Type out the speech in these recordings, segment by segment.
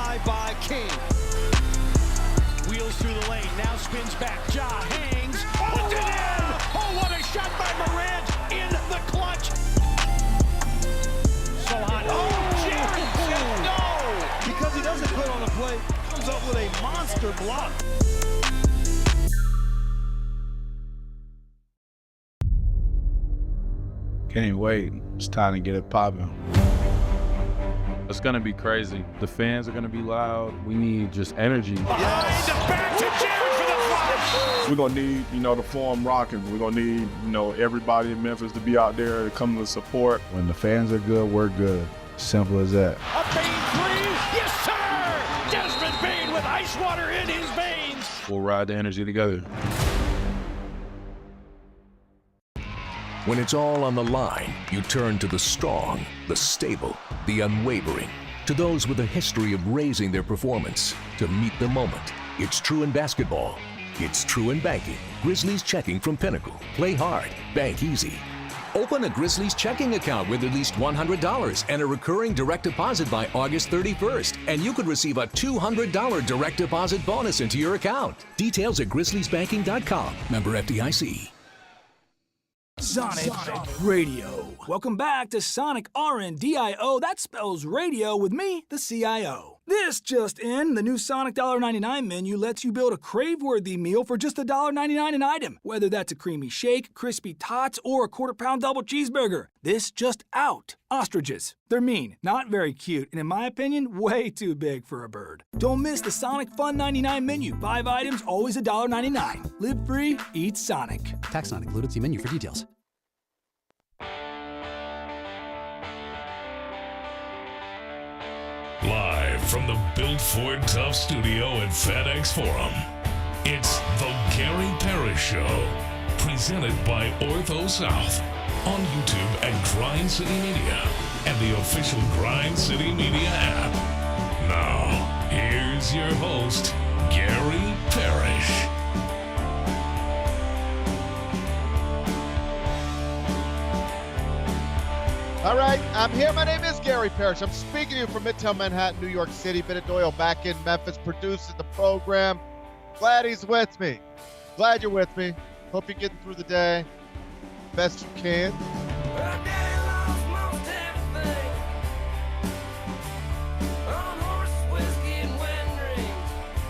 drive by King. Wheels through the lane, now spins back. Ja hangs, puts it in! Oh, what a shot by Morant in the clutch! So hot. Oh, Jaren said no! Because he doesn't put on the play, comes up with a monster block. Can't wait. It's time to get it popping. It's going to be crazy. The fans are going to be loud. We need just energy. Behind the back to Jaren for the flush! We're going to need, the form rocking. We're going to need, everybody in Memphis to be out there to come to support. When the fans are good, we're good. Simple as that. A Bane three, yes sir! Desmond Bane with ice water in his veins. We'll ride the energy together. When it's all on the line, you turn to the strong, the stable, the unwavering. To those with a history of raising their performance, to meet the moment. It's true in basketball. It's true in banking. Grizzlies checking from Pinnacle. Play hard, bank easy. Open a Grizzlies checking account with at least $100 and a recurring direct deposit by August 31st. And you could receive a $200 direct deposit bonus into your account. Details at grizzliesbanking.com. Member FDIC. Sonic Radio. Welcome back to Sonic RNDIO. That spells radio with me, the CIO. This just in, the new Sonic $1.99 menu lets you build a crave-worthy meal for just $1.99 an item. Whether that's a creamy shake, crispy tots, or a quarter-pound double cheeseburger. This just out. Ostriches. They're mean, not very cute, and in my opinion, way too big for a bird. Don't miss the Sonic Fun 99 menu. 5 items, always $1.99. Live free, eat Sonic. Tax not included. See menu for details. Live from the Built Ford Tough studio at FedEx Forum, it's the Gary Parrish Show, presented by Ortho South, on YouTube at Grind City Media and the official Grind City Media app. Now, here's your host, Gary Parrish. All right, I'm here. My name is Gary Parrish. I'm speaking to you from Midtown Manhattan, New York City. Bennett Doyle back in Memphis, producing the program. Glad he's with me. Glad you're with me. Hope you're getting through the day best you can.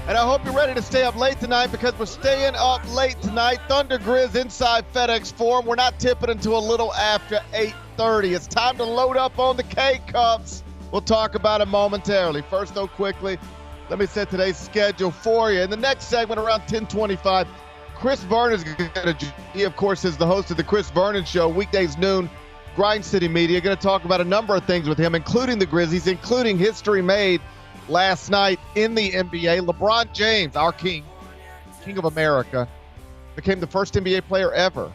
And I hope you're ready to stay up late tonight, because we're staying up late tonight. Thunder Grizz inside FedEx Forum. We're not tipping until a little after 8:30. It's time to load up on the K-Cups. We'll talk about it momentarily. First, though, quickly, let me set today's schedule for you. In the next segment, around 10:25, Chris Vernon is going to, he, of course, is the host of the Chris Vernon Show, weekdays noon, Grind City Media. Going to talk about a number of things with him, including the Grizzlies, including history made last night in the NBA. LeBron James, our king of America, became the first NBA player ever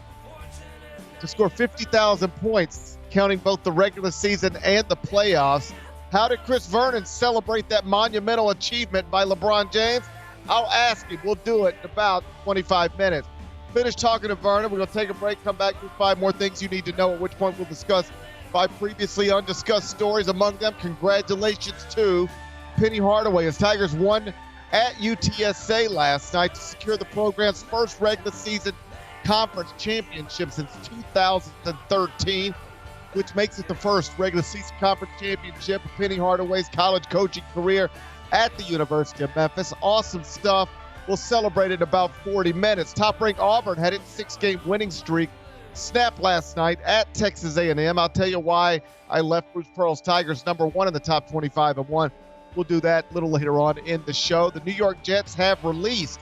to score 50,000 points, counting both the regular season and the playoffs. How did Chris Vernon celebrate that monumental achievement by LeBron James? I'll ask him. We'll do it in about 25 minutes. Finish talking to Vernon. We're going to take a break, come back with 5 more things you need to know, at which point we'll discuss 5 previously undiscussed stories. Among them, congratulations to Penny Hardaway as Tigers won at UTSA last night to secure the program's first regular season conference championship since 2013, which makes it the first regular season conference championship of Penny Hardaway's college coaching career at the University of Memphis. Awesome stuff. We'll celebrate it in about 40 minutes. Top-ranked Auburn had its 6-game winning streak snapped last night at Texas A&M. I'll tell you why I left Bruce Pearl's Tigers number 1 in the top 25 and 1. We'll do that a little later on in the show. The New York Jets have released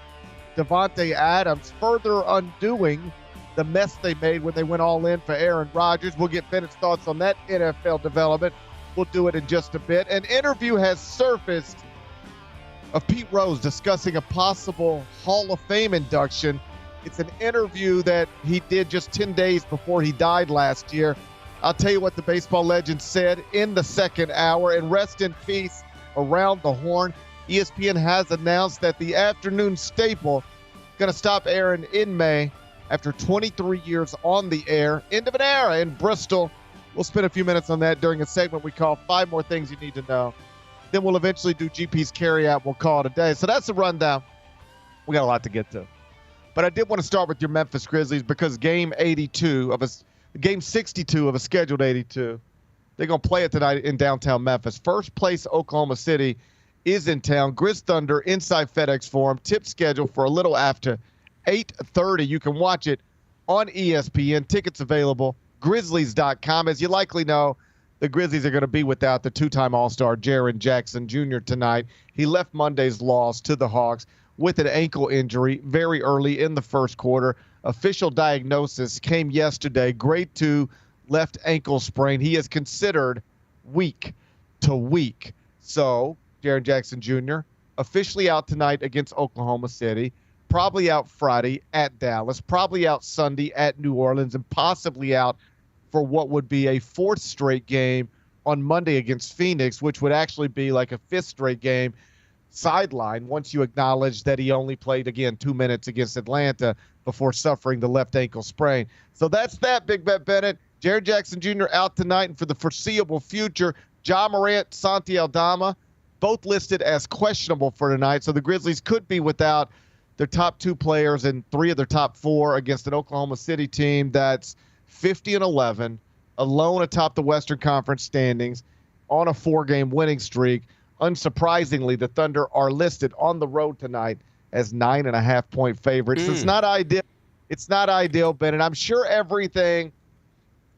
Davante Adams, further undoing the mess they made when they went all in for Aaron Rodgers. We'll get Bennett's thoughts on that NFL development. We'll do it in just a bit. An interview has surfaced of Pete Rose discussing a possible Hall of Fame induction. It's an interview that he did just 10 days before he died last year. I'll tell you what the baseball legend said in the second hour. And rest in peace, around the horn, ESPN has announced that the afternoon staple is going to stop airing in May after 23 years on the air. End of an era in Bristol. We'll spend a few minutes on that during a segment we call 5 More Things You Need to Know. Then we'll eventually do GP's carryout. We'll call it a day. So that's the rundown. We got a lot to get to. But I did want to start with your Memphis Grizzlies because game 62 of game 62 of a scheduled 82, they're going to play it tonight in downtown Memphis. First place Oklahoma City is in town. Grizz-Thunder inside FedEx Forum. Tip schedule for a little after 8:30. You can watch it on ESPN. Tickets available. Grizzlies.com. As you likely know, the Grizzlies are going to be without the two-time All-Star Jaren Jackson Jr. tonight. He left Monday's loss to the Hawks with an ankle injury very early in the first quarter. Official diagnosis came yesterday, grade 2 left ankle sprain. He is considered week to week. So Jaren Jackson Jr. officially out tonight against Oklahoma City, probably out Friday at Dallas, probably out Sunday at New Orleans, and possibly out for what would be a 4th straight game on Monday against Phoenix, which would actually be like a 5th straight game sideline once you acknowledge that he only played, again, 2 minutes against Atlanta before suffering the left ankle sprain. So that's that, Big Bet Bennett. Jaren Jackson Jr. out tonight, and for the foreseeable future, Morant, Santi, Aldama, both listed as questionable for tonight. So the Grizzlies could be without their top 2 players and 3 of their top 4 against an Oklahoma City team that's 50-11, alone atop the Western Conference standings on a 4-game winning streak. Unsurprisingly, the Thunder are listed on the road tonight as 9.5-point favorites. It's not ideal. It's not ideal, Ben, and I'm sure everything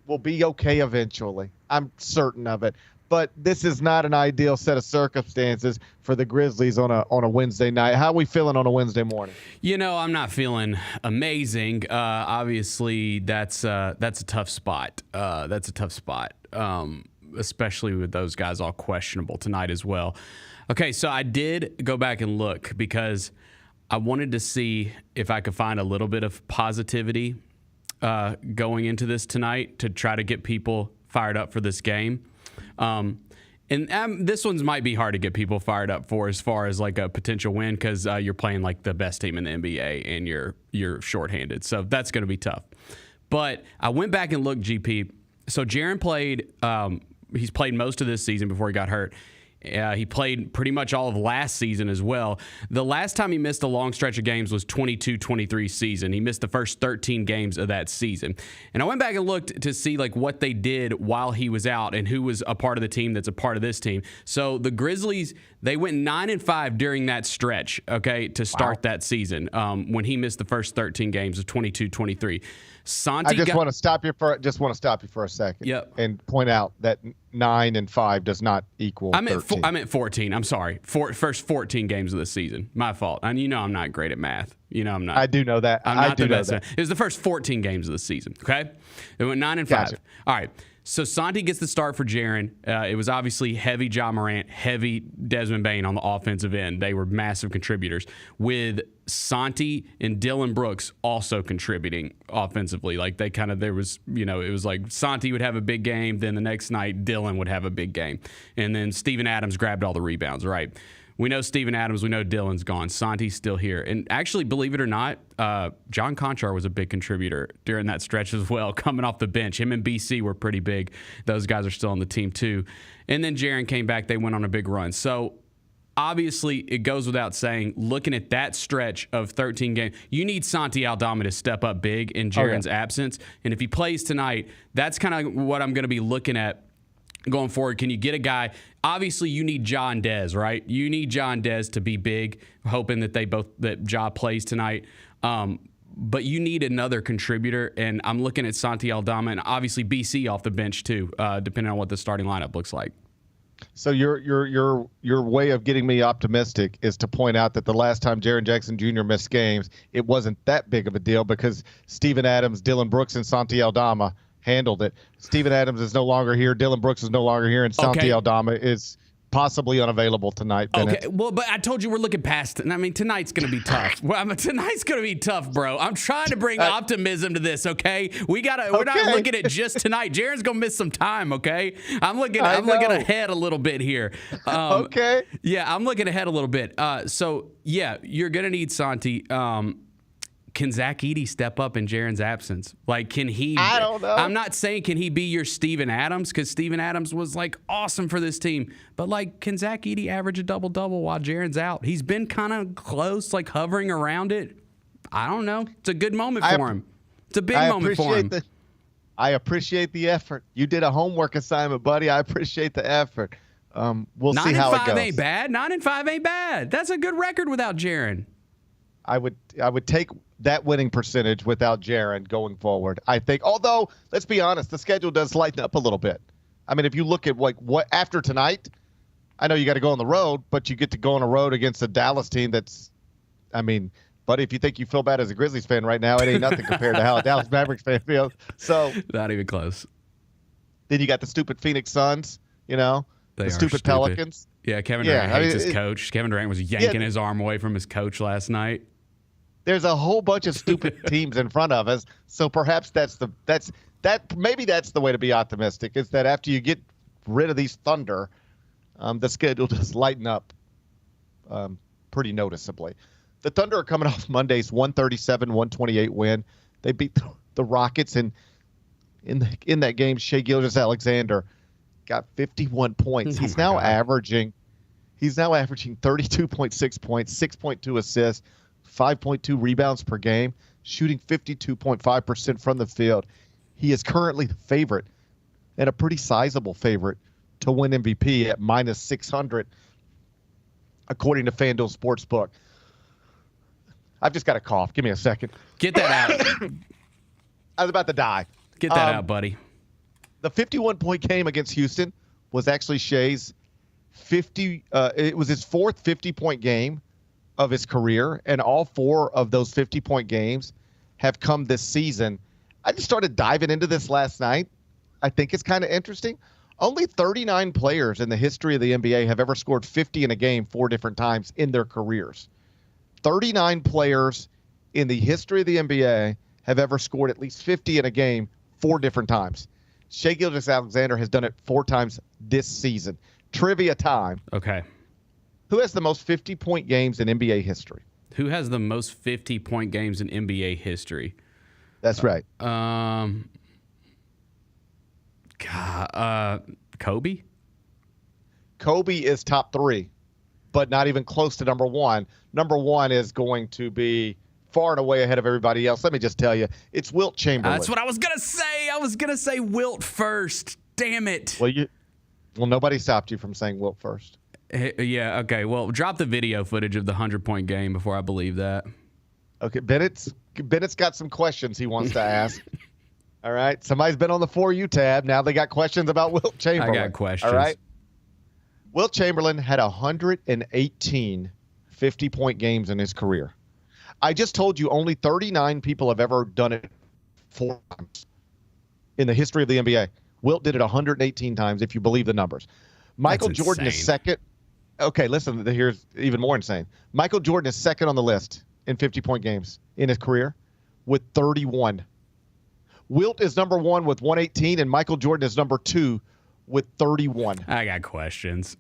will be okay eventually. I'm certain of it. But this is not an ideal set of circumstances for the Grizzlies on a Wednesday night. How are we feeling on a Wednesday morning? You know, I'm not feeling amazing. Obviously, that's a tough spot. That's a tough spot. Especially with those guys all questionable tonight as well. Okay, so I did go back and look because I wanted to see if I could find a little bit of positivity going into this tonight to try to get people fired up for this game. And this one's might be hard to get people fired up for as far as like a potential win because you're playing like the best team in the NBA and you're shorthanded. So that's going to be tough. But I went back and looked, GP. So Jaren played he's played most of this season before he got hurt. He played pretty much all of last season as well. The last time he missed a long stretch of games was 22-23 season. He missed the first 13 games of that season. And I went back and looked to see like what they did while he was out and who was a part of the team that's a part of this team. So the Grizzlies, they went 9-5 during that stretch, okay, to start that season when he missed the first 13 games of 22-23. Santi I just want to stop you for a second. Yep. And point out that 9-5 does not equal 13. I meant 14. I'm sorry. First 14 games of the season. My fault. And you know I'm not great at math. You know I'm not. I do know that. I'm not the best. It was the first 14 games of the season. Okay. It went 9-5. Gotcha. All right. So Santi gets the start for Jaren. It was obviously heavy Morant, heavy Desmond Bane on the offensive end. They were massive contributors, with Santi and Dylan Brooks also contributing offensively. Like there was, it was like Santi would have a big game, then the next night Dylan would have a big game. And then Steven Adams grabbed all the rebounds, right? We know Steven Adams. We know Dylan's gone. Santi's still here. And actually, believe it or not, John Conchar was a big contributor during that stretch as well, coming off the bench. Him and BC were pretty big. Those guys are still on the team, too. And then Jaren came back. They went on a big run. So, obviously, it goes without saying, looking at that stretch of 13 games, you need Santi Aldama to step up big in Jaren's absence. And if he plays tonight, that's kind of what I'm going to be looking at going forward. Can you get a guy? Obviously, you need Ja and Dez, right? You need Ja and Dez to be big, hoping that Ja plays tonight. But you need another contributor, and I'm looking at Santi Aldama and obviously BC off the bench too, depending on what the starting lineup looks like. So your way of getting me optimistic is to point out that the last time Jaren Jackson Jr. missed games, it wasn't that big of a deal because Steven Adams, Dylan Brooks, and Santi Aldama handled it. Steven Adams is no longer here. Dylan Brooks is no longer here, and Santi Aldama is possibly unavailable tonight, Bennett. Okay, well, but I told you we're looking past it. I mean, tonight's going to be tough. Tonight's going to be tough, bro. I'm trying to bring optimism to this, okay? We're not looking at just tonight. Jaren's going to miss some time, okay? I'm looking ahead a little bit here. Okay. Yeah, I'm looking ahead a little bit. So, yeah, you're going to need Santi. can Zach Edey step up in Jaren's absence? Like, can he? I don't know. I'm not saying can he be your Steven Adams, because Steven Adams was like awesome for this team. But like, can Zach Edey average a double-double while Jaren's out? He's been kind of close, like hovering around it. I don't know. It's a good moment for him. It's a big moment for him. I appreciate the effort. You did a homework assignment, buddy. I appreciate the effort. We'll see how it goes. 9-5 ain't bad. 9-5 ain't bad. That's a good record without Jaren. I would take that winning percentage without Jaren going forward. I think, although let's be honest, the schedule does lighten up a little bit. I mean, if you look at like what after tonight, I know you got to go on the road, but you get to go on the road against a Dallas team that's, I mean, buddy, if you think you feel bad as a Grizzlies fan right now, it ain't nothing compared to how a Dallas Mavericks fan feels. So not even close. Then you got the stupid Phoenix Suns, the stupid Pelicans. Yeah, Kevin Durant hates his coach. Kevin Durant was yanking his arm away from his coach last night. There's a whole bunch of stupid teams in front of us, so perhaps maybe that's the way to be optimistic, is that after you get rid of these Thunder, the schedule does lighten up pretty noticeably. The Thunder are coming off Monday's 137-128 win. They beat the Rockets, and in that game, Shai Gilgeous-Alexander got 51 points. He's now averaging 32.6 points, 6.2 assists, 5.2 rebounds per game, shooting 52.5% from the field. He is currently the favorite, and a pretty sizable favorite, to win MVP at -600, according to FanDuel Sportsbook. I've just got a cough. Give me a second. Get that out. I was about to die. Get that out, buddy. The 51-point game against Houston was actually Shai's it was his fourth 50-point game of his career, and all 4 of those 50-point games have come this season. I just started diving into this last night. I think it's kind of interesting. Only 39 players in the history of the NBA have ever scored 50 in a game 4 different times in their careers. 39 players in the history of the NBA have ever scored at least 50 in a game 4 different times. Shai Gilgeous-Alexander has done it 4 times this season. Trivia time. Okay. Who has the most 50-point games in NBA history? Who has the most 50-point games in NBA history? That's right. Kobe? Kobe is top 3, but not even close to number 1. Number 1 is going to be far and away ahead of everybody else. Let me just tell you, it's Wilt Chamberlain. That's what I was going to say. I was going to say Wilt first. Damn it. Well, nobody stopped you from saying Wilt first. Yeah, okay. Well, drop the video footage of the 100-point game before I believe that. Okay, Bennett's got some questions he wants to ask. All right. Somebody's been on the For You tab. Now they got questions about Wilt Chamberlain. I got questions. All right. Wilt Chamberlain had 118 50-point games in his career. I just told you only 39 people have ever done it 4 times in the history of the NBA. Wilt did it 118 times, if you believe the numbers. Michael Jordan is second. Okay, listen, here's even more insane. Michael Jordan is second on the list in 50-point games in his career with 31. Wilt is number 1 with 118, and Michael Jordan is number 2 with 31. I got questions.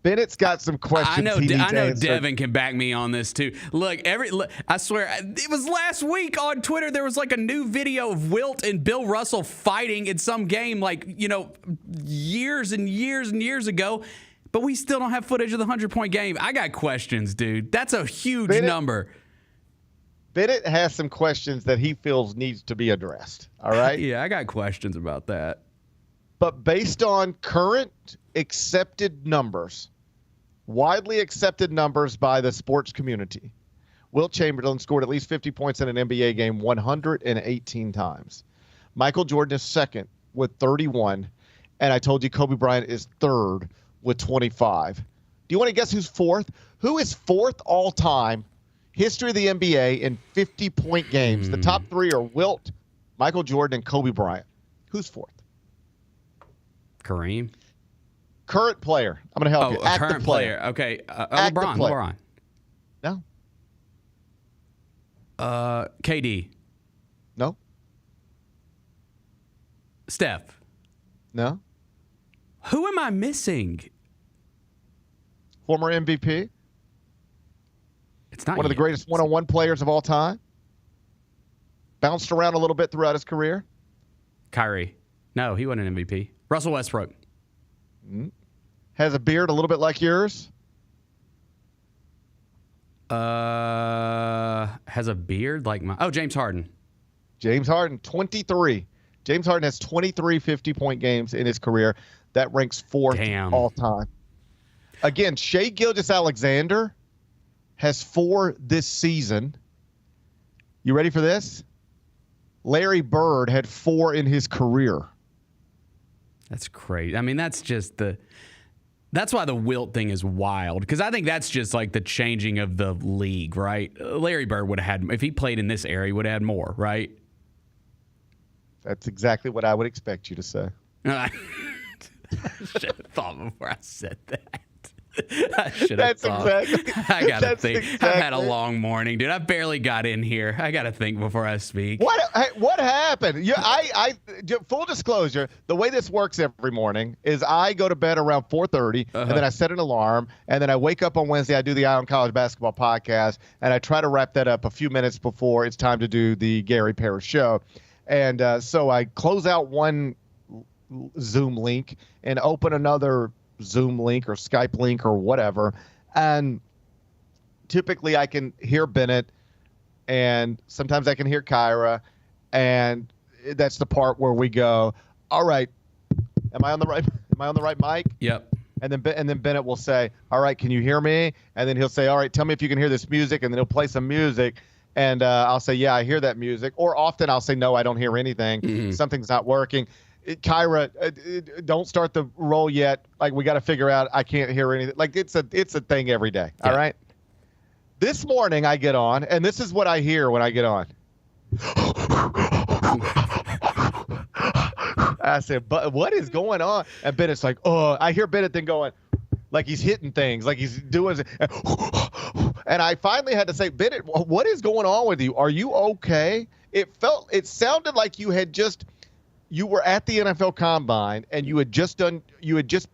Bennett's got some questions. I know Devin can back me on this too. Look, I swear, it was last week on Twitter. There was like a new video of Wilt and Bill Russell fighting in some game, years and years and years ago. But we still don't have footage of the 100-point game. I got questions, dude. That's a huge number. Bennett has some questions that he feels needs to be addressed. All right? Yeah, I got questions about that. But based on current accepted numbers, widely accepted numbers by the sports community, Wilt Chamberlain scored at least 50 points in an NBA game 118 times. Michael Jordan is second with 31. And I told you Kobe Bryant is third with 25. Do you want to guess who's fourth? Who is fourth all-time history of the NBA in 50-point games? The top 3 are Wilt, Michael Jordan, and Kobe Bryant. Who's fourth? Kareem. Current player. I'm going to help you. Active current player. Okay. LeBron. No. KD. No. Steph. No. Who am I missing? Former MVP. It's not one of the greatest one-on-one players of all time. bounced around a little bit throughout his career? Kyrie. No, he wasn't an MVP. Russell Westbrook. Has a beard a little bit like yours? Has a beard like mine. Oh, James Harden. James Harden, 23. James Harden has 23 50-point games in his career. That ranks fourth all time. Again, Shai Gilgeous-Alexander has 4 this season. You ready for this? Larry Bird had 4 in his career. That's crazy. I mean, that's why the wilt thing is wild, because I think that's just like the changing of the league, right? Larry Bird would have had, if he played in this era, he would have had more, right? That's exactly what I would expect you to say. I should have thought before I said that. I should have thought. Exactly. I gotta think. Exactly. I've had a long morning, dude. I barely got in here. I gotta think before I speak. What happened? Full disclosure, the way this works every morning is I go to bed around 4:30, and then I set an alarm, and then I wake up on Wednesday. I do the Eye on College Basketball podcast, and I try to wrap that up a few minutes before it's time to do the Gary Parrish show. And so I close out one Zoom link and open another Zoom link or Skype link or whatever. And typically I can hear Bennett, and sometimes I can hear Kyra. And that's the part where we go, all right, am I on the right mic? Yep. And then Bennett will say, all right, can you hear me? And then he'll say, all right, tell me if you can hear this music. And then he'll play some music. And I'll say, yeah, I hear that music. Or often I'll say, no, I don't hear anything. Mm-hmm. Something's not working. Kyra, don't start the roll yet. Like, we got to figure out, I can't hear anything. Like, it's a thing every day. Yeah. All right. This morning I get on, and this is what I hear when I get on. I said, but what is going on? And Bennett's like, oh, I hear Bennett then going, like he's hitting things, like he's doing. And I finally had to say, Bennett, what is going on with you? Are you okay? It sounded like you were at the NFL Combine and you had just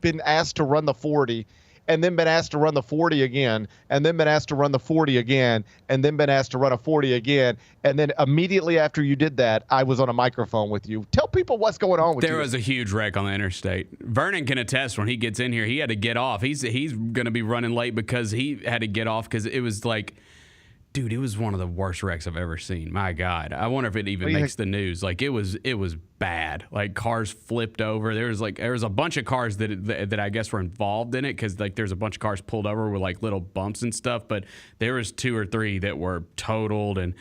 been asked to run the 40, and then been asked to run the 40 again, and then been asked to run the 40 again, and then been asked to run a 40 again. And then immediately after you did that, I was on a microphone with you. Tell people what's going on with you. There was a huge wreck on the interstate. Vernon can attest when he gets in here, he had to get off. He's going to be running late because he had to get off because it was like, dude, it was one of the worst wrecks I've ever seen. My God. I wonder if it even makes the news. Like, it was bad. Like, cars flipped over. There was a bunch of cars that I guess were involved in it, because like there's a bunch of cars pulled over with like little bumps and stuff, but there was 2 or 3 that were totaled, and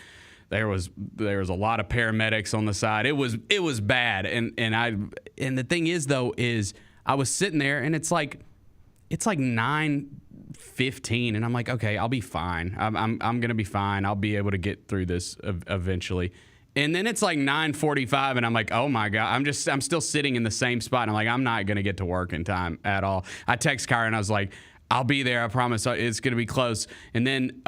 there was a lot of paramedics on the side. It was bad. And the thing is though, is I was sitting there and it's like 9:15, and I'm like, okay, I'll be fine. I'm gonna be fine. I'll be able to get through this eventually. And then it's like 9:45, and I'm like, oh my God, I'm still sitting in the same spot. And I'm like, I'm not gonna get to work in time at all. I text Kyra and I was like, I'll be there. I promise. It's gonna be close. And then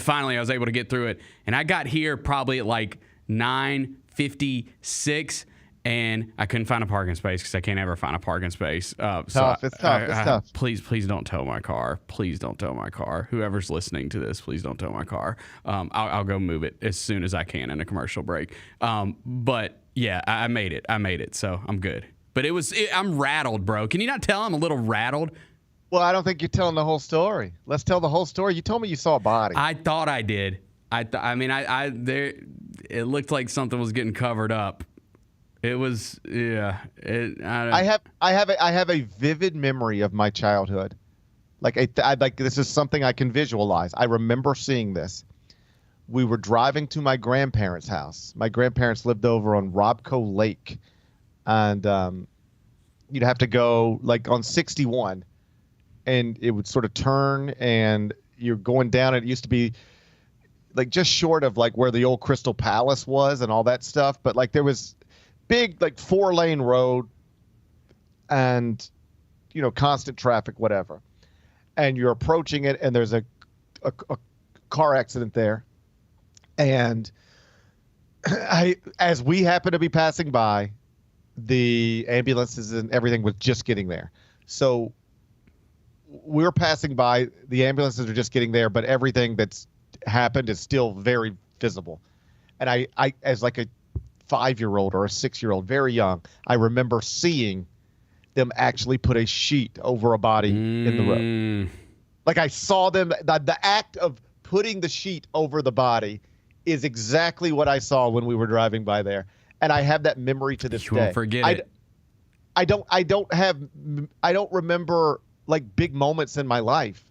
finally I was able to get through it. And I got here probably at like 9:56. And I couldn't find a parking space because I can't ever find a parking space. It's tough. It's tough. Please don't tow my car. Please don't tow my car. Whoever's listening to this, please don't tow my car. I'll go move it as soon as I can in a commercial break. But yeah, I made it. So I'm good. But I'm rattled, bro. Can you not tell I'm a little rattled? Well, I don't think you're telling the whole story. Let's tell the whole story. You told me you saw a body. I thought I did. It looked like something was getting covered up. It was, yeah. I have a vivid memory of my childhood. Like this is something I can visualize. I remember seeing this. We were driving to my grandparents' house. My grandparents lived over on Robco Lake, and you'd have to go like on 61, and it would sort of turn, and you're going down. It used to be like just short of like where the old Crystal Palace was and all that stuff, but like there was big like 4-lane road and constant traffic, whatever, and you're approaching it and there's a car accident there, and as we happen to be passing by, the ambulances and everything was just getting there, so we're passing by, the ambulances are just getting there, but everything that's happened is still very visible. And I as like a 5-year-old or a 6-year-old, very young, I remember seeing them actually put a sheet over a body in the road. Like I saw them, the act of putting the sheet over the body is exactly what I saw when we were driving by there. And I have that memory to this day. You won't forget it. I don't remember like big moments in my life,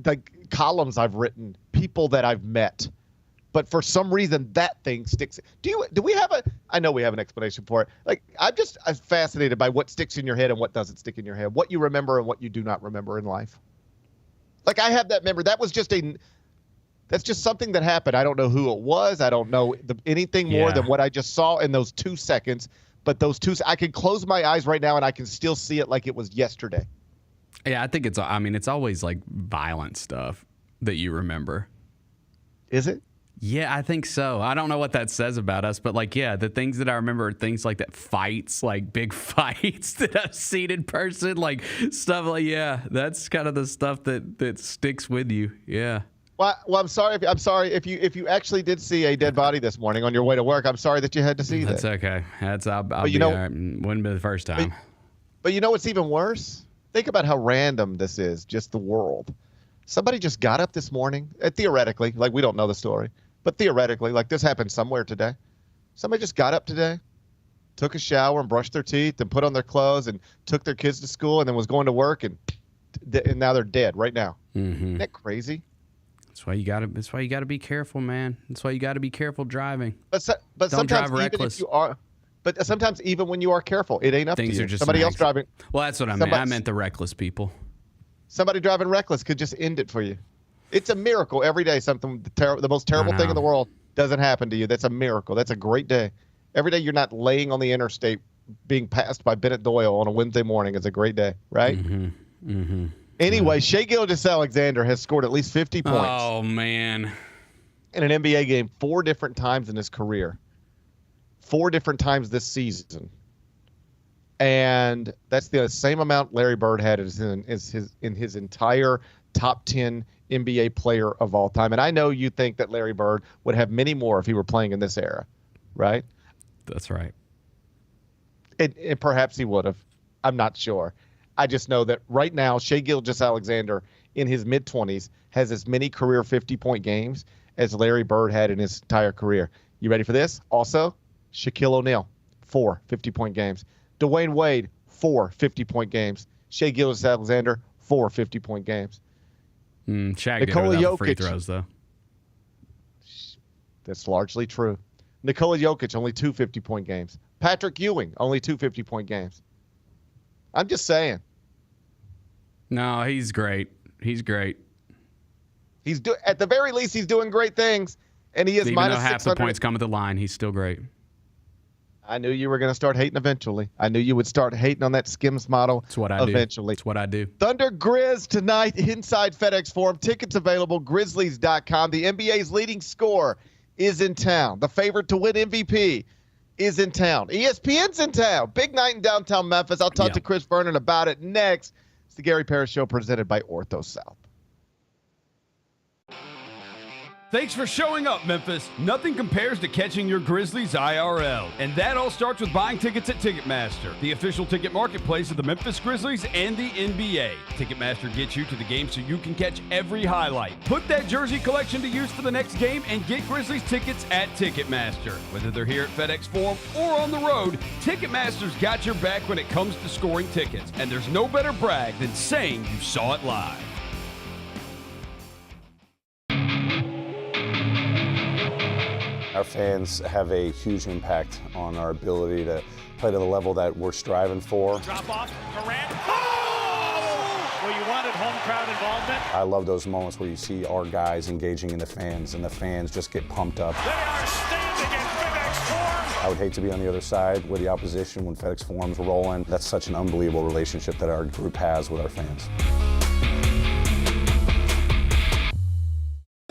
like columns I've written, people that I've met. But for some reason, that thing sticks. Do we have I know we have an explanation for it. Like, I'm fascinated by what sticks in your head and what doesn't stick in your head, what you remember and what you do not remember in life. Like, I have that memory. That's just something that happened. I don't know who it was. I don't know anything more than what I just saw in those 2 seconds. But I can close my eyes right now and I can still see it like it was yesterday. Yeah, I think it's always like violent stuff that you remember. Is it? Yeah, I think so. I don't know what that says about us, but like, yeah, the things that I remember are things like that, fights, like big fights that I've seen in person, like stuff like, yeah, that's kind of the stuff that sticks with you. Yeah. Well, I'm sorry if you actually did see a dead body this morning on your way to work. I'm sorry that you had to see that. That's okay. I'll be all right. Wouldn't be the first time. But you know what's even worse? Think about how random this is, just the world. Somebody just got up this morning, theoretically, like we don't know the story, but theoretically, like this happened somewhere today. Somebody just got up today, took a shower and brushed their teeth and put on their clothes and took their kids to school and then was going to work and now they're dead right now. Mm-hmm. Isn't that crazy? That's why you gotta be careful, man. That's why you gotta be careful driving. But don't sometimes drive reckless. Sometimes even when you are careful, it ain't up to you. Things are just somebody else driving. Well, that's what I meant. I meant the reckless people. Somebody driving reckless could just end it for you. It's a miracle every day. The most terrible thing in the world doesn't happen to you. That's a miracle. That's a great day. Every day you're not laying on the interstate being passed by Bennett Doyle on a Wednesday morning is a great day, right? Mm-hmm. Mm-hmm. Anyway, Shai Gilgeous-Alexander has scored at least 50 points. Oh, man. In an NBA game 4 different times in his career. 4 different times this season. And that's the same amount Larry Bird had in his entire top 10 NBA player of all time. And I know you think that Larry Bird would have many more if he were playing in this era, right? That's right. And perhaps he would have. I'm not sure. I just know that right now, Shai Gilgeous-Alexander in his mid-20s has as many career 50-point games as Larry Bird had in his entire career. You ready for this? Also, Shaquille O'Neal, 4 50-point games. Dwayne Wade, 4 50-point games. Shai Gilgeous-Alexander, 4 50-point games. Shaq Nikola Jokic, free throws, though. That's largely true. Nikola Jokic, only 2 50-point games. Patrick Ewing, only 2 50-point games. I'm just saying. No, he's great. He's great. At the very least, he's doing great things, and he is even minus though half 600. the points come at the line, he's still great. I knew you were going to start hating eventually. I knew you would start hating on that Skims model. That's what I eventually. Do. That's what I do. Thunder Grizz tonight inside FedEx Forum. Tickets available. Grizzlies.com. The NBA's leading scorer is in town. The favorite to win MVP is in town. ESPN's in town. Big night in downtown Memphis. I'll talk to Chris Vernon about it next. It's the Gary Parrish Show presented by Ortho South. Thanks for showing up, Memphis. Nothing compares to catching your Grizzlies IRL. And that all starts with buying tickets at Ticketmaster, the official ticket marketplace of the Memphis Grizzlies and the NBA. Ticketmaster gets you to the game so you can catch every highlight. Put that jersey collection to use for the next game and get Grizzlies tickets at Ticketmaster. Whether they're here at FedEx Forum or on the road, Ticketmaster's got your back when it comes to scoring tickets. And there's no better brag than saying you saw it live. Our fans have a huge impact on our ability to play to the level that we're striving for. Drop off, Morant. Oh! Well, you wanted home crowd involvement. I love those moments where you see our guys engaging in the fans, and the fans just get pumped up. They are standing in FedEx Forum. I would hate to be on the other side with the opposition when FedEx Forum's rolling. That's such an unbelievable relationship that our group has with our fans.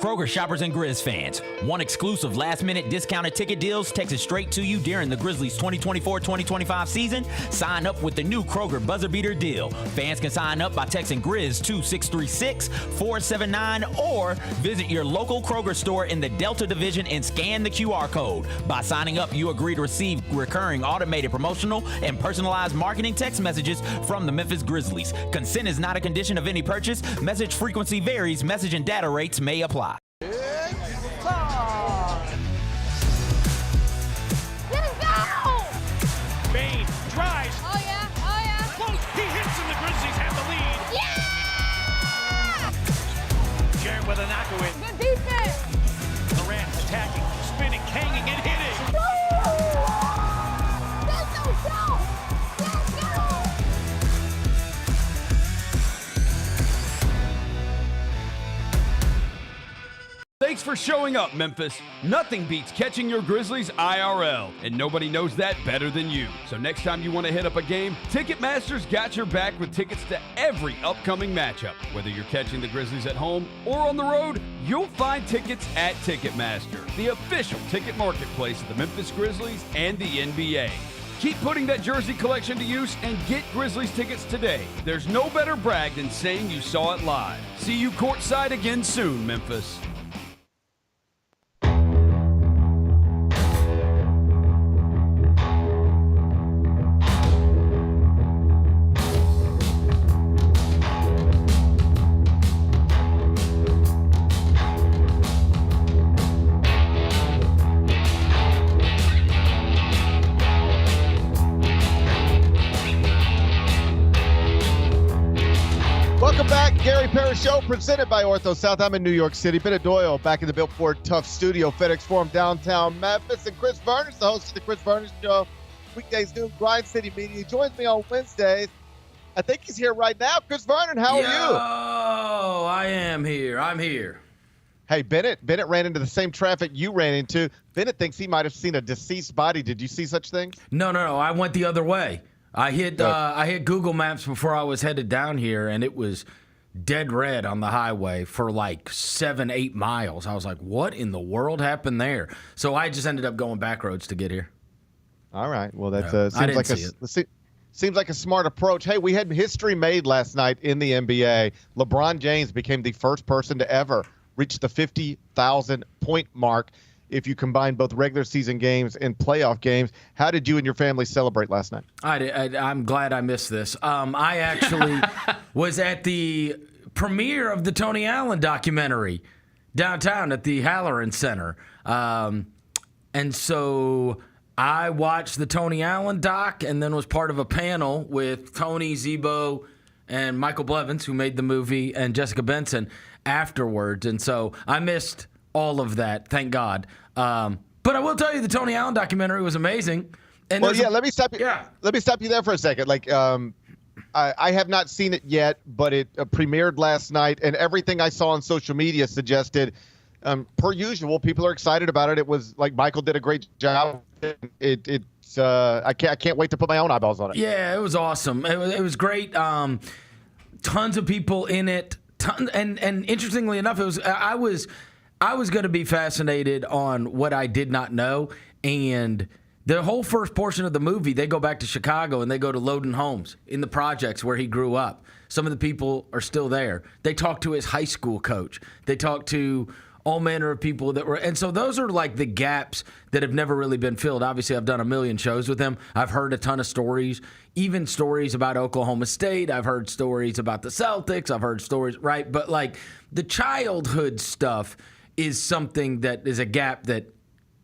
Kroger shoppers and Grizz fans, want exclusive last-minute discounted ticket deals texted straight to you during the Grizzlies 2024-2025 season? Sign up with the new Kroger Buzzer Beater deal. Fans can sign up by texting Grizz to 636-479 or visit your local Kroger store in the Delta Division and scan the QR code. By signing up, you agree to receive recurring automated promotional and personalized marketing text messages from the Memphis Grizzlies. Consent is not a condition of any purchase. Message frequency varies. Message and data rates may apply. Bain drives. Oh yeah, oh yeah. Close. He hits and the Grizzlies have the lead. Yeah! Jaren with a knockaway. Good defense. Morant attacking, spinning, hanging, and hitting. Let's go, go! Let's go! Thanks for showing up, Memphis. Nothing beats catching your Grizzlies IRL, and nobody knows that better than you. So next time you want to hit up a game, Ticketmaster's got your back with tickets to every upcoming matchup. Whether you're catching the Grizzlies at home or on the road, you'll find tickets at Ticketmaster, the official ticket marketplace of the Memphis Grizzlies and the NBA. Keep putting that jersey collection to use and get Grizzlies tickets today. There's no better brag than saying you saw it live. See you courtside again soon, Memphis. Welcome back, Gary Parrish Show, presented by Ortho South. I'm in New York City. Bennett Doyle back in the Built Ford Tough Studio, FedEx Forum, downtown Memphis. And Chris Vernon, the host of the Chris Vernon Show, weekdays noon, Grind City Media. He joins me on Wednesdays. I think he's here right now. Chris Vernon, how are you? Oh, I am here. I'm here. Hey, Bennett ran into the same traffic you ran into. Bennett thinks he might have seen a deceased body. Did you see such things? No. I went the other way. I hit Google Maps before I was headed down here, and it was dead red on the highway for like 7-8 miles. I was like, what in the world happened there? So I just ended up going back roads to get here. All right. Well, that seems like a smart approach. Hey, we had history made last night in the NBA. LeBron James became the first person to ever reach the 50,000-point mark if you combine both regular season games and playoff games. How did you and your family celebrate last night? I'm glad I missed this. I actually was at the premiere of the Tony Allen documentary downtown at the Halloran Center. And so I watched the Tony Allen doc and then was part of a panel with Tony, Zebo, and Michael Blevins, who made the movie, and Jessica Benson afterwards. And so I missed all of that, thank God. But I will tell you, the Tony Allen documentary was amazing. And let me stop you. Yeah. Let me stop you there for a second. I have not seen it yet, but it premiered last night, and everything I saw on social media suggested, per usual, people are excited about it. It was like Michael did a great job. I can't wait to put my own eyeballs on it. Yeah, it was awesome. It was great. Tons of people in it. And interestingly enough, I was going to be fascinated on what I did not know. And the whole first portion of the movie, they go back to Chicago and they go to Loden Homes in the projects where he grew up. Some of the people are still there. They talk to his high school coach. They talk to all manner of people that were. And so those are like the gaps that have never really been filled. Obviously, I've done a million shows with him. I've heard a ton of stories, even stories about Oklahoma State. I've heard stories about the Celtics. I've heard stories, right? But like the childhood stuff is something that is a gap that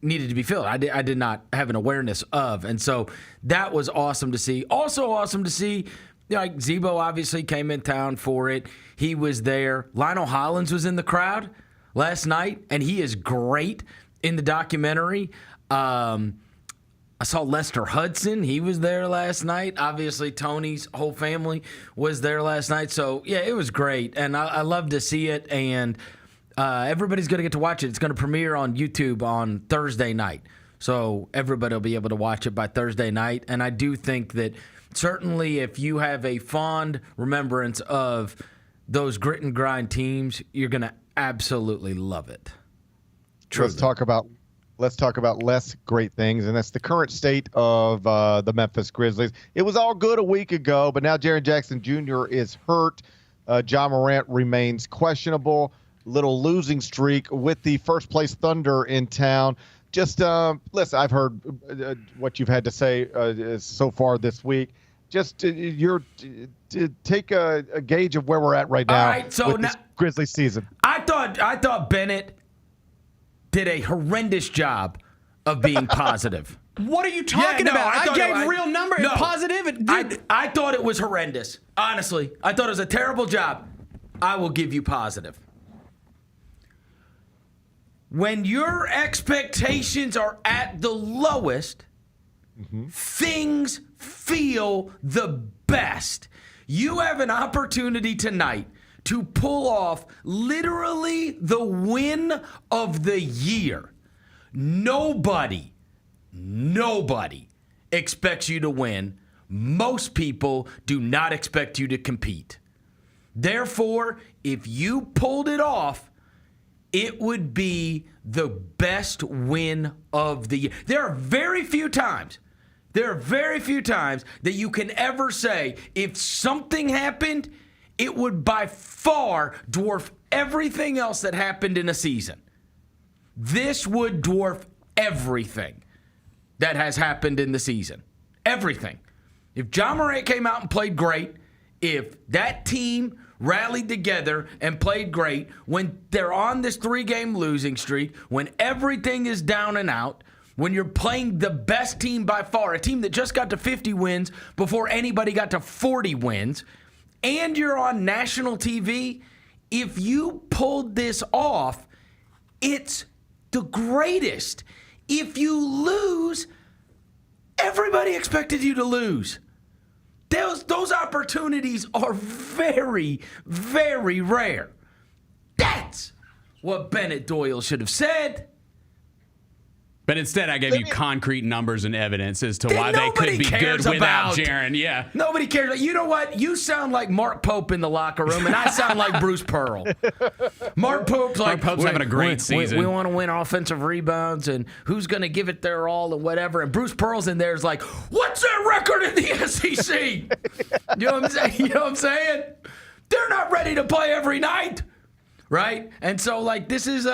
needed to be filled. I did not have an awareness of. And so that was awesome to see. Also awesome to see, like Zebo obviously came in town for it. He was there. Lionel Hollins was in the crowd last night, and he is great in the documentary. I saw Lester Hudson. He was there last night. Obviously, Tony's whole family was there last night. So, yeah, it was great, and I love to see it, and everybody's going to get to watch it. It's going to premiere on YouTube on Thursday night. So everybody will be able to watch it by Thursday night. And I do think that certainly if you have a fond remembrance of those grit and grind teams, you're going to absolutely love it. Truly. Let's talk about less great things, and that's the current state of the Memphis Grizzlies. It was all good a week ago, but now Jaren Jackson Jr. is hurt. John Morant remains questionable. Little losing streak with the first-place Thunder in town. Just listen, I've heard what you've had to say so far this week. Just take a gauge of where we're at right now with this Grizzlies season. I thought Bennett did a horrendous job of being positive. What are you talking about? I gave real number and positive. I thought it was horrendous. Honestly, I thought it was a terrible job. I will give you positive. When your expectations are at the lowest, things feel the best. You have an opportunity tonight to pull off literally the win of the year. Nobody expects you to win. Most people do not expect you to compete. Therefore, if you pulled it off, it would be the best win of the year. There are very few times that you can ever say, if something happened, it would by far dwarf everything else that happened in a season. This would dwarf everything that has happened in the season. Everything. If John Morant came out and played great, if that team rallied together and played great, when they're on this 3-game losing streak, when everything is down and out, when you're playing the best team by far, a team that just got to 50 wins before anybody got to 40 wins, and you're on national TV, if you pulled this off, it's the greatest. If you lose, everybody expected you to lose. Those opportunities are very, very rare. That's what Bennett Doyle should have said. But instead, I gave you concrete numbers and evidence as to why they could be good without Jaren. Yeah. Nobody cares. You know what? You sound like Mark Pope in the locker room, and I sound like Bruce Pearl. Mark Pope's having a great season. We want to win offensive rebounds, and who's going to give it their all and whatever. And Bruce Pearl's in there is like, what's their record in the SEC? You know what I'm saying? You know what I'm saying? They're not ready to play every night. Right? And so, like, this is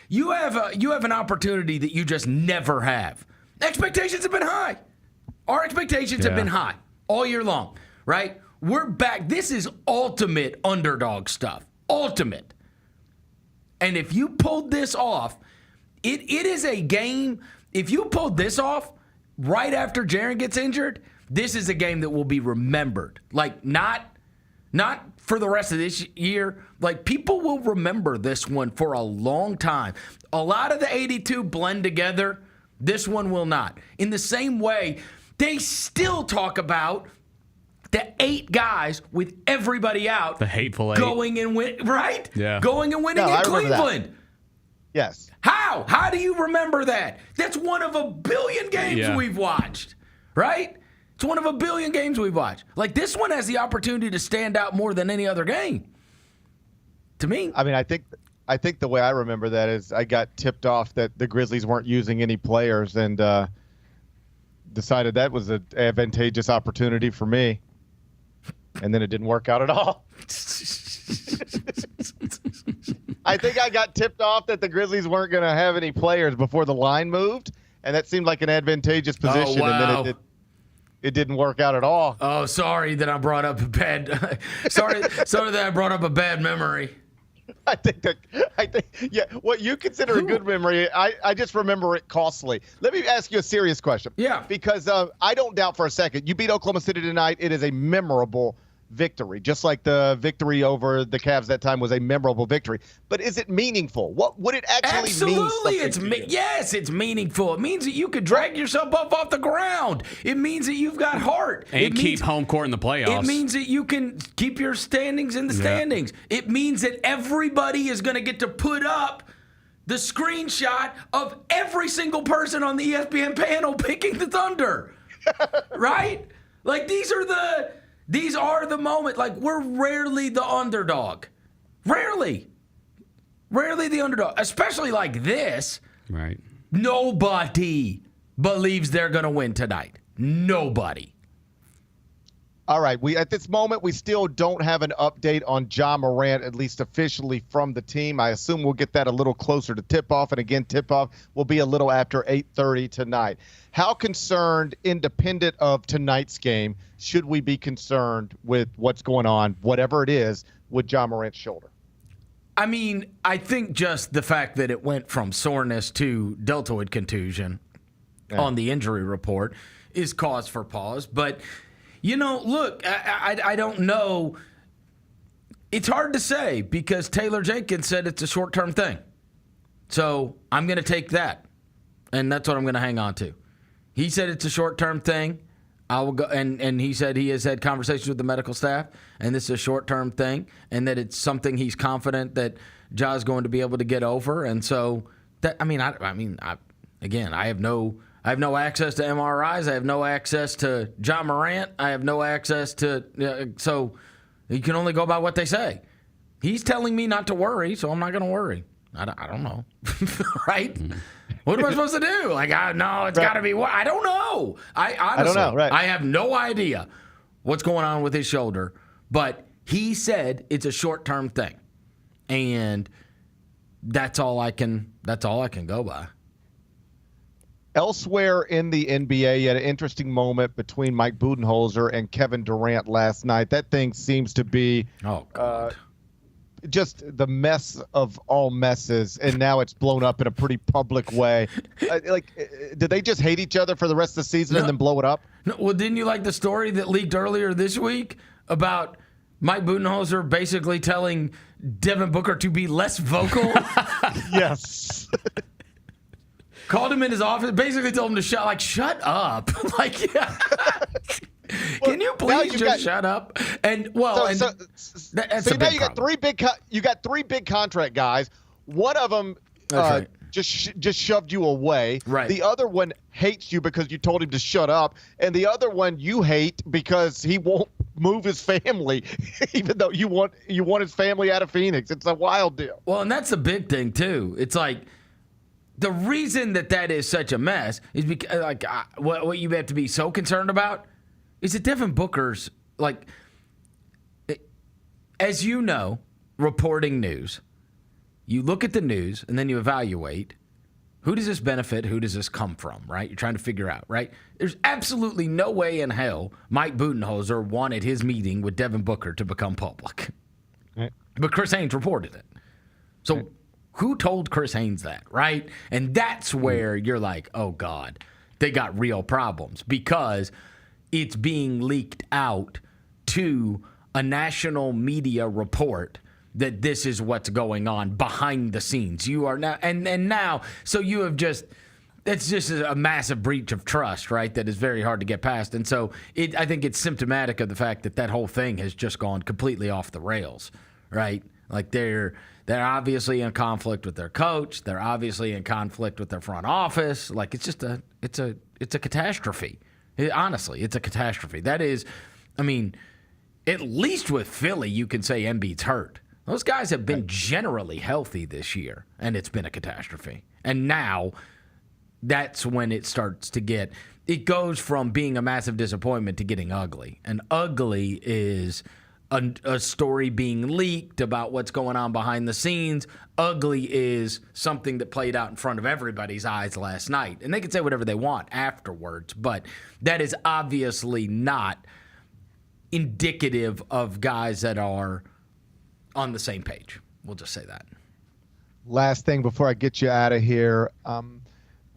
you have an opportunity that you just never have. Expectations have been high. Our expectations have been high all year long, right? We're back. This is ultimate underdog stuff. Ultimate. And if you pulled this off, it is a game. If you pulled this off right after Jaren gets injured, this is a game that will be remembered. Like, not for the rest of this year. Like, people will remember this one for a long time. A lot of the 82 blend together. This one will not. In the same way, they still talk about the 8 guys with everybody out. The hateful 8. Going and win, right? Yeah. Going and winning in Cleveland. Yes. How? How do you remember that? That's one of a billion games we've watched, right? It's one of a billion games we've watched. Like, this one has the opportunity to stand out more than any other game. To me. I mean, I think the way I remember that is I got tipped off that the Grizzlies weren't using any players and decided that was an advantageous opportunity for me. And then it didn't work out at all. I think I got tipped off that the Grizzlies weren't going to have any players before the line moved, and that seemed like an advantageous position. Oh, wow. And then it didn't work out at all. Oh, sorry that I brought up a bad. sorry that I brought up a bad memory. I think what you consider a good memory, I just remember it costly. Let me ask you a serious question. Yeah. Because I don't doubt for a second, you beat Oklahoma City tonight. It is a memorable victory, just like the victory over the Cavs that time was a memorable victory. But is it meaningful? What would it actually mean? Absolutely, yes, it's meaningful. It means that you could drag yourself up off the ground. It means that you've got heart. And keep home court in the playoffs. It means that you can keep your standings in the standings. It means that everybody is going to get to put up the screenshot of every single person on the ESPN panel picking the Thunder. Right? Like, these are the These are the moment. Like, we're rarely the underdog. Rarely the underdog, especially like this. Right. Nobody believes they're going to win tonight. Nobody. All right. At this moment, we still don't have an update on Ja Morant, at least officially from the team. I assume we'll get that a little closer to tip-off. And again, tip-off will be a little after 8:30 tonight. How concerned, independent of tonight's game, should we be concerned with what's going on, whatever it is, with Ja Morant's shoulder? I mean, I think just the fact that it went from soreness to deltoid contusion on the injury report is cause for pause. But, look, I don't know. It's hard to say because Taylor Jenkins said it's a short-term thing. So I'm going to take that, and that's what I'm going to hang on to. He said it's a short-term thing. I will go, and he said he has had conversations with the medical staff, and this is a short-term thing, and that it's something he's confident that Ja's going to be able to get over. And so, I have no access to MRIs. I have no access to Ja Morant. I have no access to. So you can only go by what they say. He's telling me not to worry, so I'm not going to worry. I don't know, right? What am I supposed to do? Like, it's got to be what? I don't know. I honestly, don't know, right. I have no idea what's going on with his shoulder, but he said it's a short-term thing, and that's all I can go by. Elsewhere in the NBA, you had an interesting moment between Mike Budenholzer and Kevin Durant last night. That thing seems to be just the mess of all messes, and now it's blown up in a pretty public way. Did they just hate each other for the rest of the season and then blow it up? No, well, didn't you like the story that leaked earlier this week about Mike Budenholzer basically telling Devin Booker to be less vocal? Yes. Called him in his office, basically told him to shut up. Can you please just shut up? And that's a big you got three big contract guys. One of them just shoved you away. Right. The other one hates you because you told him to shut up, and the other one you hate because he won't move his family, even though you want his family out of Phoenix. It's a wild deal. Well, and that's the big thing too. It's like the reason that is such a mess is because what you have to be so concerned about is that Devin Booker's, as you know, reporting news, you look at the news and then you evaluate who does this benefit, who does this come from, right? You're trying to figure out, right? There's absolutely no way in hell Mike Budenholzer wanted his meeting with Devin Booker to become public. Right. But Chris Haynes reported it. So who told Chris Haynes that, right? And that's where you're like, oh, God, they got real problems because it's being leaked out to a national media report that this is what's going on behind the scenes. You are now, and now, so you have just, it's just a massive breach of trust, right? That is very hard to get past. And so I think it's symptomatic of the fact that whole thing has just gone completely off the rails, right? Like they're obviously in conflict with their coach. They're obviously in conflict with their front office. Like it's a catastrophe. Honestly, it's a catastrophe. That is, I mean, at least with Philly, you can say Embiid's hurt. Those guys have been generally healthy this year, and it's been a catastrophe. And now that's when it starts to get – it goes from being a massive disappointment to getting ugly. And ugly is a story being leaked about what's going on behind the scenes. Ugly is something that played out in front of everybody's eyes last night. And they can say whatever they want afterwards, but that is obviously not indicative of guys that are on the same page. We'll just say that. Last thing before I get you out of here.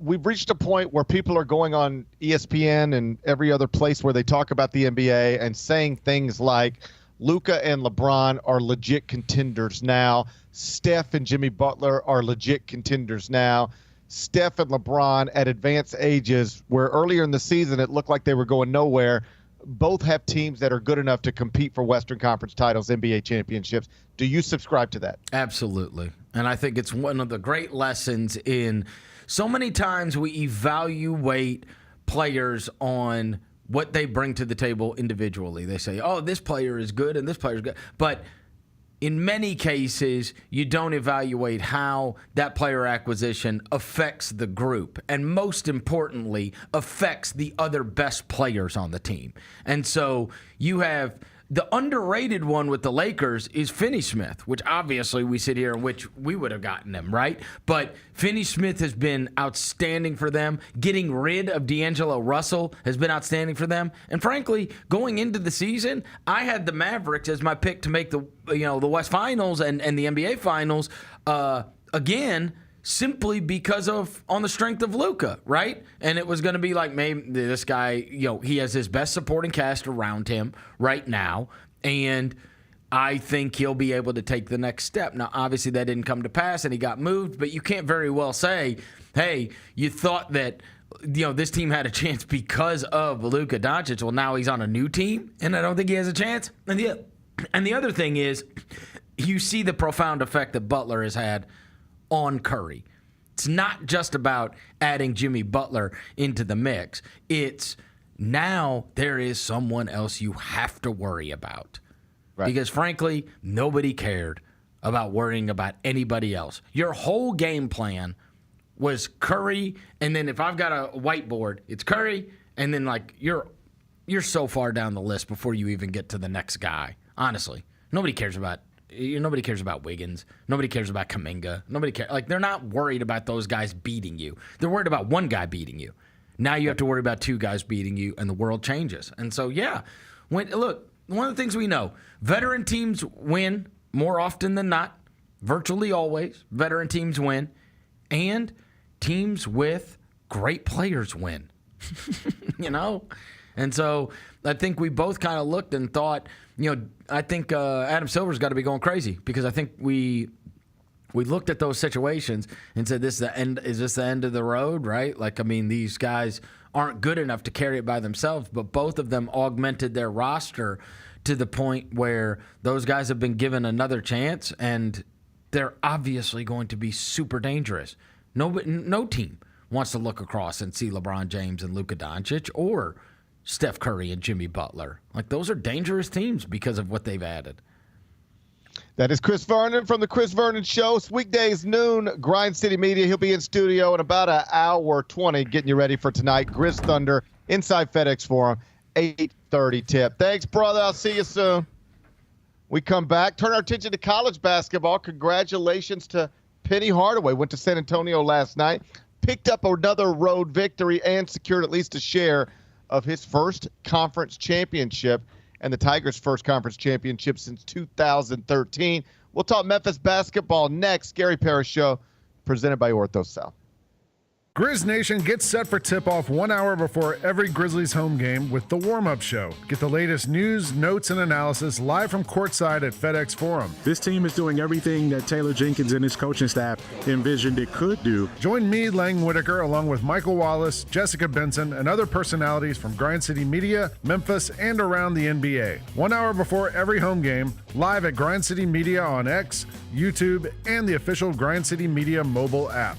We've reached a point where people are going on ESPN and every other place where they talk about the NBA and saying things like Luka and LeBron are legit contenders now. Steph and Jimmy Butler are legit contenders now. Steph and LeBron at advanced ages, where earlier in the season it looked like they were going nowhere, both have teams that are good enough to compete for Western Conference titles, NBA championships. Do you subscribe to that? Absolutely. And I think it's one of the great lessons in so many times we evaluate players on what they bring to the table individually. They say, oh, this player is good and this player is good. But in many cases, you don't evaluate how that player acquisition affects the group and, most importantly, affects the other best players on the team. And so you have the underrated one with the Lakers is Finney-Smith, which obviously we sit here in which we would have gotten him, right? But Finney-Smith has been outstanding for them. Getting rid of D'Angelo Russell has been outstanding for them. And frankly, going into the season, I had the Mavericks as my pick to make the West Finals and the NBA Finals again, simply because of on the strength of Luka, right? And it was going to be like, maybe this guy, he has his best supporting cast around him right now, and I think he'll be able to take the next step. Now, obviously, that didn't come to pass, and he got moved, but you can't very well say, hey, you thought that this team had a chance because of Luka Doncic. Well, now he's on a new team, and I don't think he has a chance. And the other thing is, you see the profound effect that Butler has had on Curry. It's not just about adding Jimmy Butler into the mix. It's now there is someone else you have to worry about. Right. Because frankly, nobody cared about worrying about anybody else. Your whole game plan was Curry, and then if I've got a whiteboard, it's Curry, and then you're so far down the list before you even get to the next guy. Honestly, nobody cares about Wiggins. Nobody cares about Kuminga. Nobody cares. They're not worried about those guys beating you. They're worried about one guy beating you. Now you have to worry about two guys beating you, and the world changes. And so, look, one of the things we know, veteran teams win more often than not, virtually always. Veteran teams win, and teams with great players win. And so I think we both kind of looked and thought, I think Adam Silver's got to be going crazy, because I think we looked at those situations and said, "This is the end. Is this the end of the road?" Right? These guys aren't good enough to carry it by themselves, but both of them augmented their roster to the point where those guys have been given another chance, and they're obviously going to be super dangerous. No team wants to look across and see LeBron James and Luka Doncic or Steph Curry and Jimmy Butler. Those are dangerous teams because of what they've added. That is Chris Vernon from the Chris Vernon Show. It's weekdays noon, Grind City Media. He'll be in studio in about an hour 20, getting you ready for tonight. Grizz-Thunder inside FedEx Forum, 8:30 tip. Thanks, brother. I'll see you soon. We come back, turn our attention to college basketball. Congratulations to Penny Hardaway. Went to San Antonio last night, picked up another road victory, and secured at least a share of his first conference championship and the Tigers' first conference championship since 2013. We'll talk Memphis basketball next. Gary Parrish Show, presented by Ortho South. Grizz Nation gets set for tip-off 1 hour before every Grizzlies home game with the warm-up show. Get the latest news, notes, and analysis live from courtside at FedEx Forum. This team is doing everything that Taylor Jenkins and his coaching staff envisioned it could do. Join me, Lang Whitaker, along with Michael Wallace, Jessica Benson, and other personalities from Grind City Media, Memphis, and around the NBA. 1 hour before every home game, live at Grind City Media on X, YouTube, and the official Grind City Media mobile app.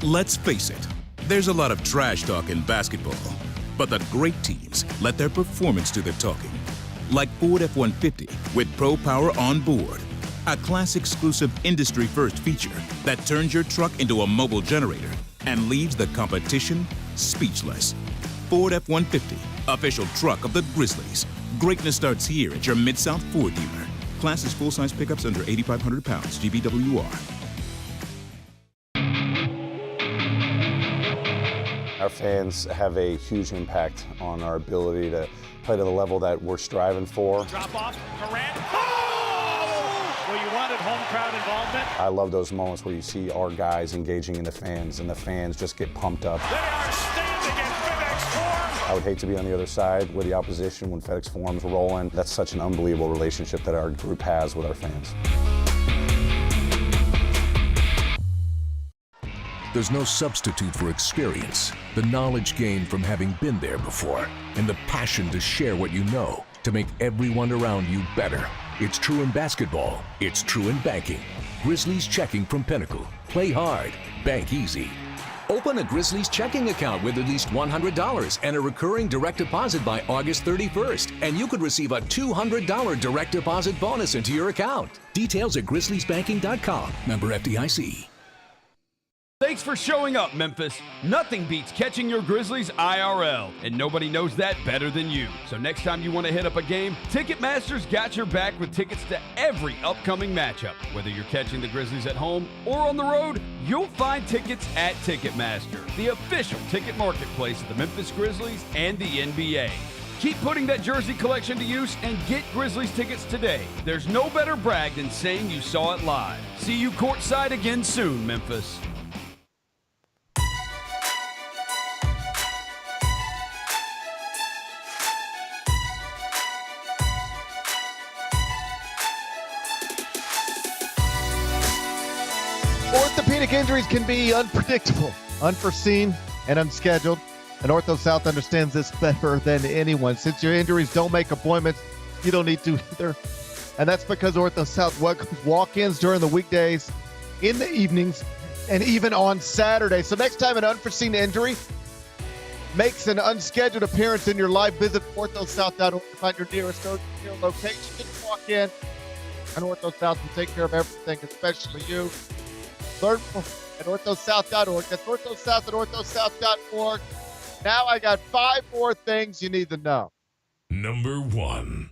Let's face it, there's a lot of trash talk in basketball, but the great teams let their performance do the talking. Like Ford F-150 with Pro Power on board, a class-exclusive industry-first feature that turns your truck into a mobile generator and leaves the competition speechless. Ford F-150, official truck of the Grizzlies. Greatness starts here at your Mid-South Ford dealer. Class is full-size pickups under 8,500 pounds, GVWR. Our fans have a huge impact on our ability to play to the level that we're striving for. Drop off, Morant. Oh! Well, you wanted home crowd involvement. I love those moments where you see our guys engaging in the fans, and the fans just get pumped up. They are standing in FedEx Forum. I would hate to be on the other side with the opposition when FedEx Forum's rolling. That's such an unbelievable relationship that our group has with our fans. There's no substitute for experience, the knowledge gained from having been there before, and the passion to share what you know to make everyone around you better. It's true in basketball. It's true in banking. Grizzlies checking from Pinnacle. Play hard. Bank easy. Open a Grizzlies checking account with at least $100 and a recurring direct deposit by August 31st, and you could receive a $200 direct deposit bonus into your account. Details at grizzliesbanking.com. Member FDIC. Thanks for showing up, Memphis. Nothing beats catching your Grizzlies IRL, and nobody knows that better than you. So next time you want to hit up a game, Ticketmaster's got your back with tickets to every upcoming matchup. Whether you're catching the Grizzlies at home or on the road, you'll find tickets at Ticketmaster, the official ticket marketplace of the Memphis Grizzlies and the NBA. Keep putting that jersey collection to use and get Grizzlies tickets today. There's no better brag than saying you saw it live. See you courtside again soon, Memphis. Orthopedic injuries can be unpredictable, unforeseen, and unscheduled. And Ortho South understands this better than anyone. Since your injuries don't make appointments, you don't need to either. And that's because Ortho South welcomes walk-ins during the weekdays, in the evenings, and even on Saturday. So next time an unforeseen injury makes an unscheduled appearance in your life, visit orthosouth.org to find your nearest urgent location. You can walk in, and Ortho South will take care of everything, especially you. Learn more at orthosouth.org. That's orthosouth at orthosouth.org. Now I got 5 more things you need to know. Number 1.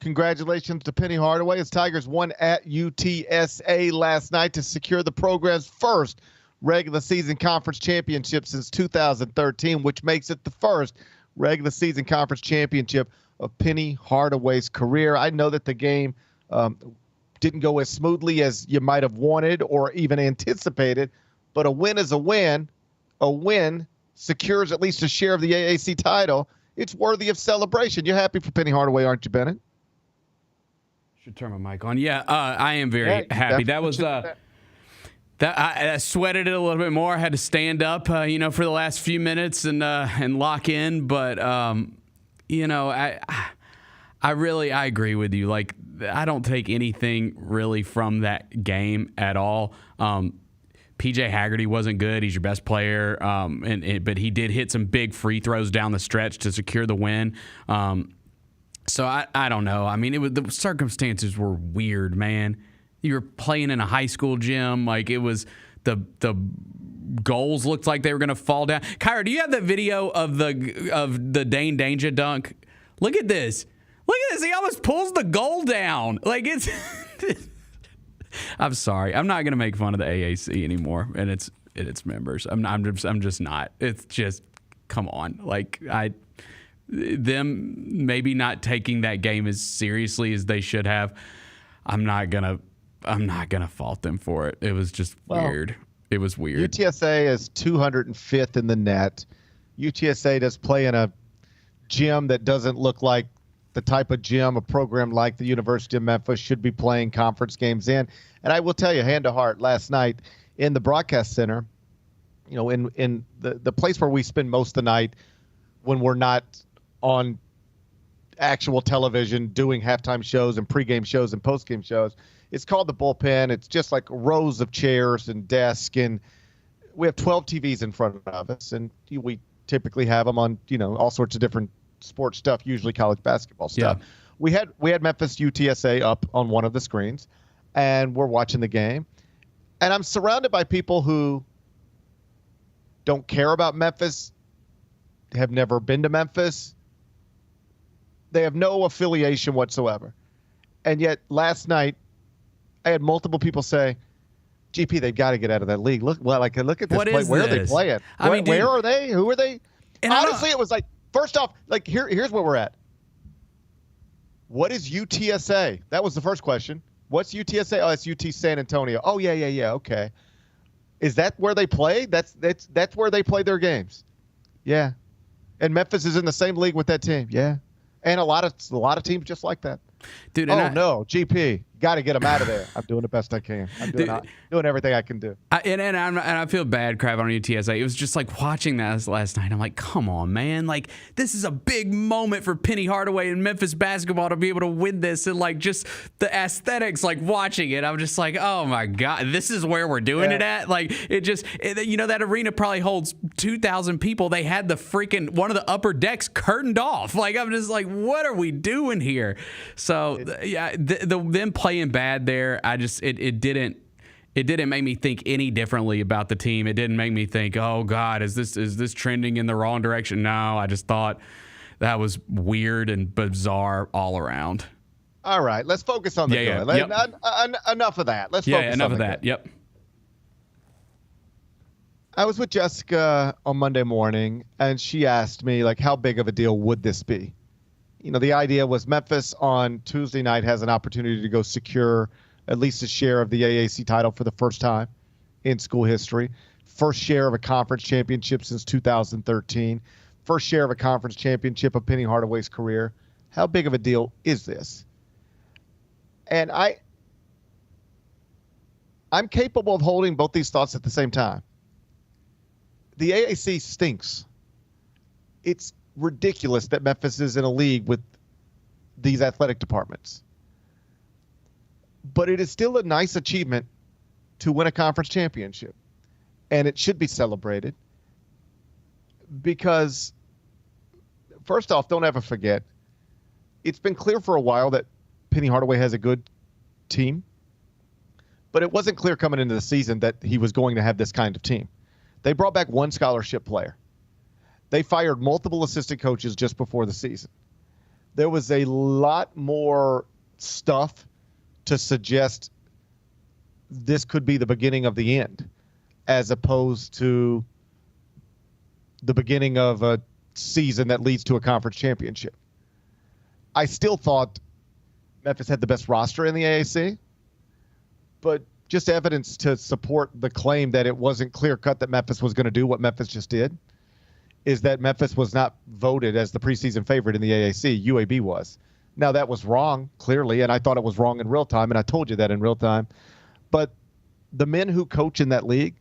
Congratulations to Penny Hardaway as Tigers won at UTSA last night to secure the program's first regular season conference championship since 2013, which makes it the first regular season conference championship of Penny Hardaway's career. I know that the game didn't go as smoothly as you might have wanted or even anticipated, but a win is a win. A win secures at least a share of the AAC title. It's worthy of celebration. You're happy for Penny Hardaway, aren't you, Bennett? Should turn my mic on. Yeah, I am very happy. That was I sweated it a little bit more. I had to stand up, for the last few minutes and lock in. But I agree with you. Like, I don't take anything really from that game at all. PJ Haggerty wasn't good. He's your best player, but he did hit some big free throws down the stretch to secure the win. So I don't know. I mean, the circumstances were weird, man. You were playing in a high school gym. Like, it was the goals looked like they were going to fall down. Kyra, do you have that video of the Dane Danger dunk? Look at this. Look at this. He almost pulls the goal down. Like, it's I'm sorry. I'm not going to make fun of the AAC anymore and its members. I'm just not. It's just, come on. Like, them maybe not taking that game as seriously as they should have. I'm not gonna fault them for it. It was just weird. It was weird. UTSA is 205th in the net. UTSA does play in a gym that doesn't look like the type of gym a program like the University of Memphis should be playing conference games in. And I will tell you, hand to heart, last night in the broadcast center, in the place where we spend most of the night when we're not on actual television doing halftime shows and pregame shows and postgame shows, it's called the bullpen. It's just like rows of chairs and desks, and we have 12 TVs in front of us, and we typically have them on, all sorts of different sports stuff, usually college basketball stuff. Yeah. We had Memphis UTSA up on one of the screens, and we're watching the game, and I'm surrounded by people who don't care about Memphis, have never been to Memphis. They have no affiliation whatsoever. And yet last night I had multiple people say, GP, they've got to get out of that league. Look at this play. Where are they playing? Where are they? Who are they? And honestly, it was like, first off, like here's where we're at. What is UTSA? That was the first question. What's UTSA? Oh, it's UT San Antonio. Oh, yeah. Okay. Is that where they play? That's where they play their games. Yeah. And Memphis is in the same league with that team. Yeah. And a lot of teams just like that. Dude, no, GP. got to get them out of there. I'm doing the best I can. I'm doing everything I can do. And I feel bad crapping on UTSA. It was just like watching that last night. I'm like, come on, man. Like, this is a big moment for Penny Hardaway and Memphis Basketball to be able to win this. And, like, just the aesthetics, like, watching it, I'm just like, oh, my God, this is where we're doing it at? Like, that arena probably holds 2,000 people. They had the freaking one of the upper decks curtained off. Like, I'm just like, what are we doing here? So, them playing bad there, it didn't make me think any differently about the team. It didn't make me think, oh God, is this trending in the wrong direction? No, I just thought that was weird and bizarre all around. All right, let's focus on the good. Enough of that. Let's focus enough on of the that. good. Yep. I was with Jessica on Monday morning, and she asked me, like, how big of a deal would this be? You know, the idea was Memphis on Tuesday night has an opportunity to go secure at least a share of the AAC title for the first time in school history. First share of a conference championship since 2013. First share of a conference championship of Penny Hardaway's career. How big of a deal is this? And I'm capable of holding both these thoughts at the same time. The AAC stinks. It's ridiculous that Memphis is in a league with these athletic departments. But it is still a nice achievement to win a conference championship. And it should be celebrated because, first off, don't ever forget, it's been clear for a while that Penny Hardaway has a good team, but it wasn't clear coming into the season that he was going to have this kind of team. They brought back one scholarship player. They fired multiple assistant coaches just before the season. There was a lot more stuff to suggest this could be the beginning of the end, as opposed to the beginning of a season that leads to a conference championship. I still thought Memphis had the best roster in the AAC, but just evidence to support the claim that it wasn't clear-cut that Memphis was going to do what Memphis just did is that Memphis was not voted as the preseason favorite in the AAC. UAB was. Now, that was wrong, clearly, and I thought it was wrong in real time, and I told you that in real time. But the men who coach in that league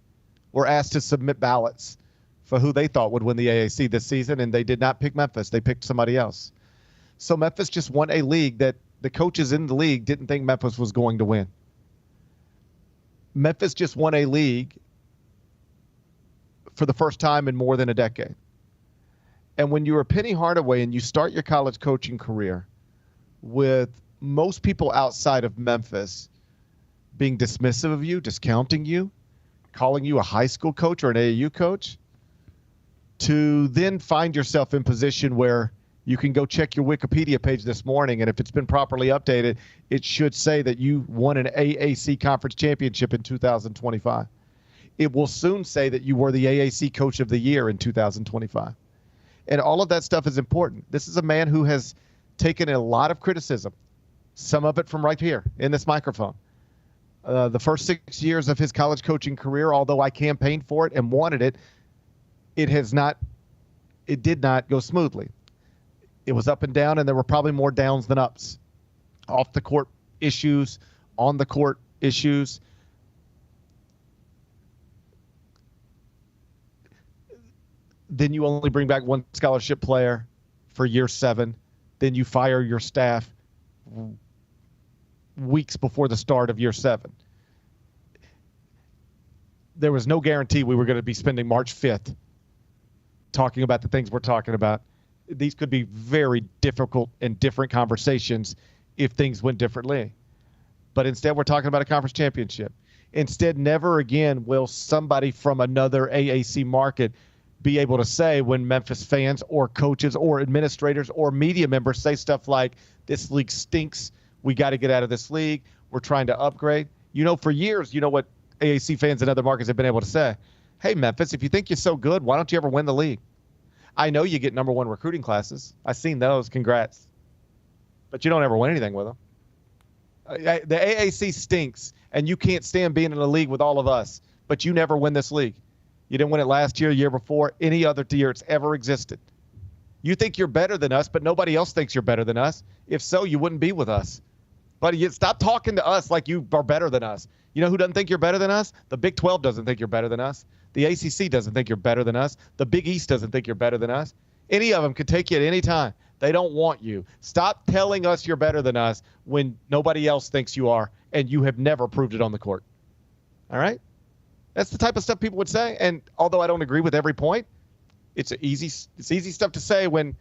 were asked to submit ballots for who they thought would win the AAC this season, and they did not pick Memphis. They picked somebody else. So Memphis just won a league that the coaches in the league didn't think Memphis was going to win. Memphis just won a league for the first time in more than a decade. And when you're Penny Hardaway and you start your college coaching career with most people outside of Memphis being dismissive of you, discounting you, calling you a high school coach or an AAU coach, to then find yourself in position where you can go check your Wikipedia page this morning, and if it's been properly updated, it should say that you won an AAC conference championship in 2025. It will soon say that you were the AAC Coach of the Year in 2025. And all of that stuff is important. This is a man who has taken a lot of criticism, some of it from right here in this microphone. The first 6 years of his college coaching career, although I campaigned for it and wanted it, it did not go smoothly. It was up and down, and there were probably more downs than ups. Off the court issues, on the court issues. Then you only bring back one scholarship player for year 7. Then you fire your staff weeks before the start of year 7. There was no guarantee we were going to be spending March 5th talking about the things we're talking about. These could be very difficult and different conversations if things went differently. But instead, we're talking about a conference championship. Instead, never again will somebody from another AAC market be able to say when Memphis fans or coaches or administrators or media members say stuff like, this league stinks, we got to get out of this league, we're trying to upgrade. You know, for years, you know what AAC fans in other markets have been able to say? Hey, Memphis, if you think you're so good, why don't you ever win the league? I know you get number 1 recruiting classes. I've seen those. Congrats. But you don't ever win anything with them. The AAC stinks, and you can't stand being in a league with all of us, but you never win this league. You didn't win it last year, year before, any other year it's ever existed. You think you're better than us, but nobody else thinks you're better than us. If so, you wouldn't be with us. Buddy, stop talking to us like you are better than us. You know who doesn't think you're better than us? The Big 12 doesn't think you're better than us. The ACC doesn't think you're better than us. The Big East doesn't think you're better than us. Any of them could take you at any time. They don't want you. Stop telling us you're better than us when nobody else thinks you are, and you have never proved it on the court. All right? That's the type of stuff people would say. And although I don't agree with every point, it's easy stuff to say when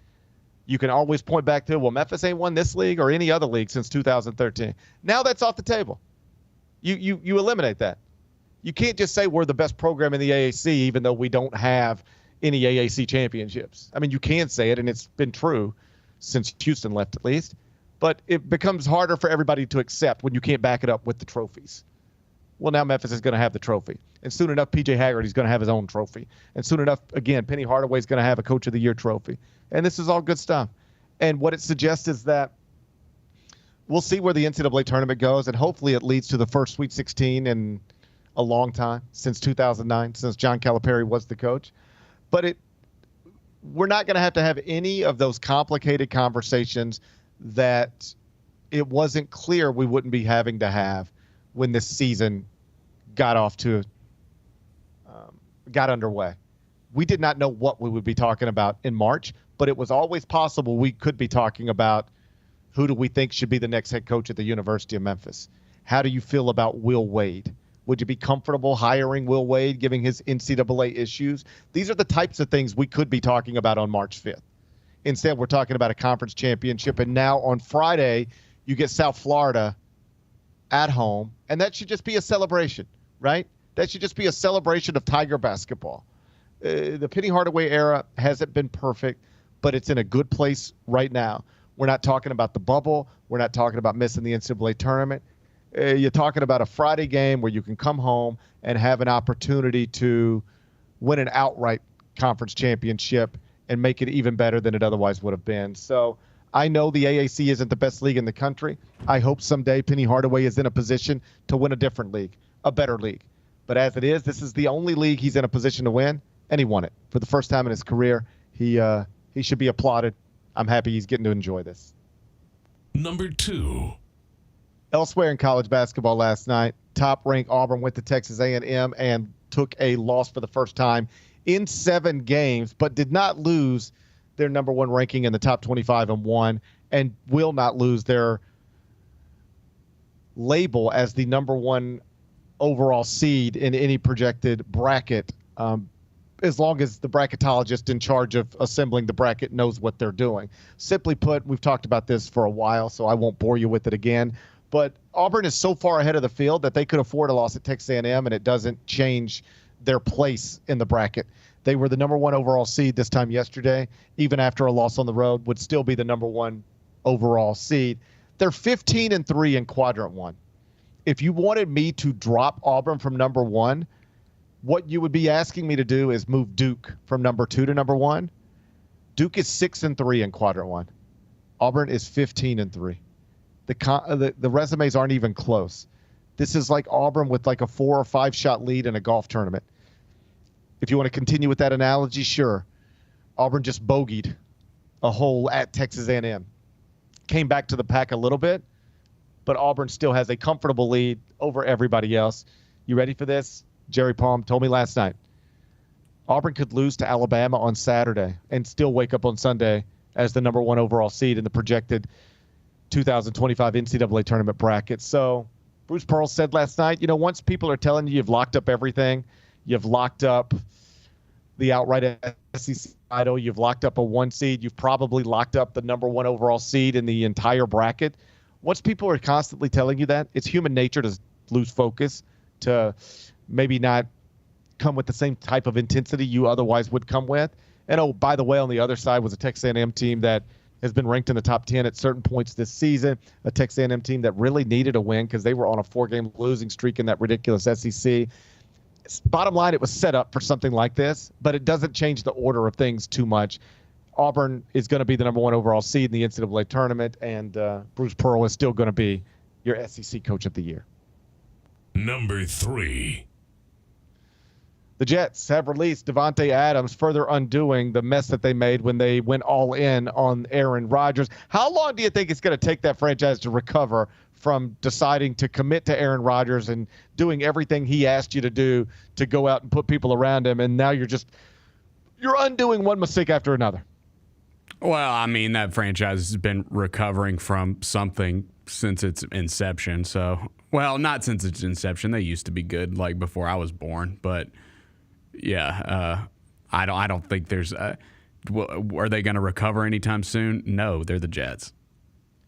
you can always point back to, well, Memphis ain't won this league or any other league since 2013. Now that's off the table. You eliminate that. You can't just say we're the best program in the AAC even though we don't have any AAC championships. I mean, you can say it, and it's been true since Houston left at least. But it becomes harder for everybody to accept when you can't back it up with the trophies. Well, now Memphis is going to have the trophy. And soon enough, P.J. Haggerty's going to have his own trophy. And soon enough, again, Penny Hardaway's going to have a Coach of the Year trophy. And this is all good stuff. And what it suggests is that we'll see where the NCAA tournament goes, and hopefully it leads to the first Sweet 16 in a long time, since 2009, since John Calipari was the coach. But we're not going to have any of those complicated conversations that it wasn't clear we wouldn't be having to have when this season got underway. We did not know what we would be talking about in March, but it was always possible we could be talking about who do we think should be the next head coach at the University of Memphis. How do you feel about Will Wade? Would you be comfortable hiring Will Wade, given his NCAA issues? These are the types of things we could be talking about on March 5th. Instead, we're talking about a conference championship, and now on Friday, you get South Florida at home, and that should just be a celebration, right? That should just be a celebration of Tiger basketball. The Penny Hardaway era hasn't been perfect, but it's in a good place right now. We're not talking about the bubble. We're not talking about missing the NCAA tournament. You're talking about a Friday game where you can come home and have an opportunity to win an outright conference championship and make it even better than it otherwise would have been. So I know the AAC isn't the best league in the country. I hope someday Penny Hardaway is in a position to win a different league, a better league. But as it is, this is the only league he's in a position to win, and he won it. For the first time in his career, he should be applauded. I'm happy he's getting to enjoy this. Number 2. Elsewhere in college basketball last night, top-ranked Auburn went to Texas A&M and took a loss for the first time in 7 games, but did not lose their number 1 ranking in the top 25 and won, and will not lose their label as the number 1 overall seed in any projected bracket, as long as the bracketologist in charge of assembling the bracket knows what they're doing. Simply put, we've talked about this for a while, so I won't bore you with it again. But Auburn is so far ahead of the field that they could afford a loss at Texas A&M, and it doesn't change their place in the bracket. They were the number 1 overall seed this time yesterday. Even after a loss on the road, would still be the number 1 overall seed. They're 15-3 in Quadrant 1. If you wanted me to drop Auburn from number 1, what you would be asking me to do is move Duke from number 2 to number 1. Duke is 6-3 in Quadrant 1. Auburn is 15-3. The resumes aren't even close. This is like Auburn with like a 4 or 5 shot lead in a golf tournament. If you want to continue with that analogy, sure. Auburn just bogeyed a hole at Texas A&M. Came back to the pack a little bit, but Auburn still has a comfortable lead over everybody else. You ready for this? Jerry Palm told me last night. Auburn could lose to Alabama on Saturday and still wake up on Sunday as the number 1 overall seed in the projected 2025 NCAA tournament bracket. So Bruce Pearl said last night, once people are telling you you've locked up everything, you've locked up the outright SEC title, you've locked up a 1 seed, you've probably locked up the number 1 overall seed in the entire bracket. Once people are constantly telling you that, it's human nature to lose focus, to maybe not come with the same type of intensity you otherwise would come with. And, oh, by the way, on the other side was a Texas A&M team that has been ranked in the top 10 at certain points this season, a Texas A&M team that really needed a win because they were on a 4-game losing streak in that ridiculous SEC. Bottom line, it was set up for something like this, but it doesn't change the order of things too much. Auburn is going to be the number 1 overall seed in the NCAA tournament, and Bruce Pearl is still going to be your SEC Coach of the Year. Number 3. The Jets have released Davante Adams, further undoing the mess that they made when they went all in on Aaron Rodgers. How long do you think it's going to take that franchise to recover from deciding to commit to Aaron Rodgers and doing everything he asked you to do to go out and put people around him, and now you're undoing one mistake after another? Well, I mean, that franchise has been recovering from something since its inception. So, well, not since its inception. They used to be good, like before I was born, but yeah, I don't think there's. Are they going to recover anytime soon? No, they're the Jets.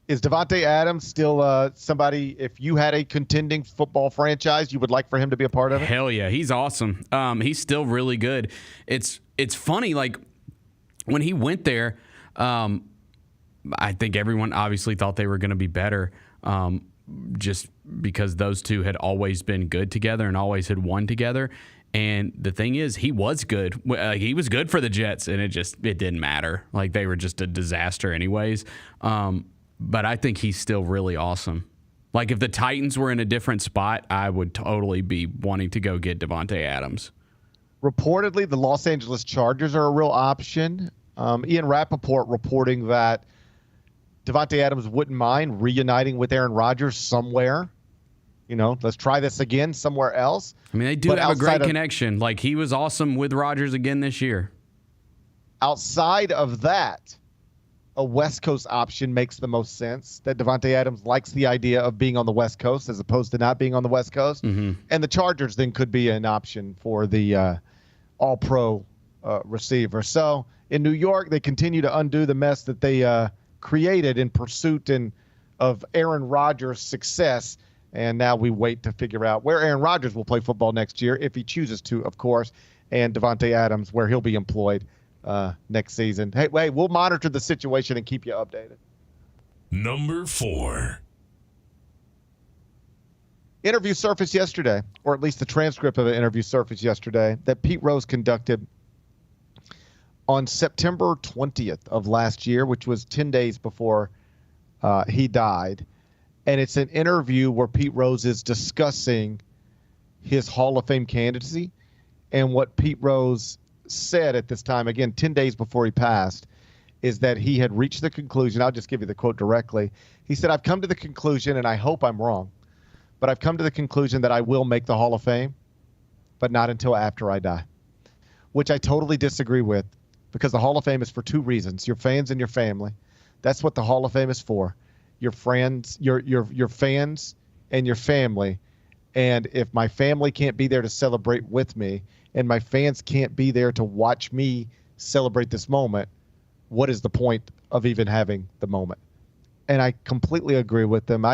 Is Davante Adams still somebody? If you had a contending football franchise, you would like for him to be a part of it? Hell yeah, he's awesome. He's still really good. It's funny, like when he went there, I think everyone obviously thought they were going to be better, just because those two had always been good together and always had won together. And the thing is, he was good. He was good for the Jets, and it didn't matter. Like, they were just a disaster anyways. But I think he's still really awesome. Like, if the Titans were in a different spot, I would totally be wanting to go get Davante Adams. Reportedly, the Los Angeles Chargers are a real option. Ian Rappaport reporting that Davante Adams wouldn't mind reuniting with Aaron Rodgers somewhere. You know, let's try this again somewhere else. I mean, they do have a great connection. Like, he was awesome with Rodgers again this year. Outside of that, a West Coast option makes the most sense. That Davante Adams likes the idea of being on the West Coast as opposed to not being on the West Coast. Mm-hmm. And the Chargers then could be an option for the all-pro receiver. So in New York, they continue to undo the mess that they created in pursuit of Aaron Rodgers' success. And now we wait to figure out where Aaron Rodgers will play football next year, if he chooses to, of course, and Davante Adams, where he'll be employed next season. Hey, we'll monitor the situation and keep you updated. Number 4. Interview surfaced yesterday, or at least the transcript of an interview surfaced yesterday, that Pete Rose conducted on September 20th of last year, which was 10 days before he died. And it's an interview where Pete Rose is discussing his Hall of Fame candidacy. And what Pete Rose said at this time, again, 10 days before he passed, is that he had reached the conclusion. I'll just give you the quote directly. He said, "I've come to the conclusion, and I hope I'm wrong, but I've come to the conclusion that I will make the Hall of Fame, but not until after I die," which I totally disagree with, because the Hall of Fame is for two reasons: your fans and your family. That's what the Hall of Fame is for. Your friends, your fans and your family. And if my family can't be there to celebrate with me, and my fans can't be there to watch me celebrate this moment, what is the point of even having the moment? And I completely agree with them.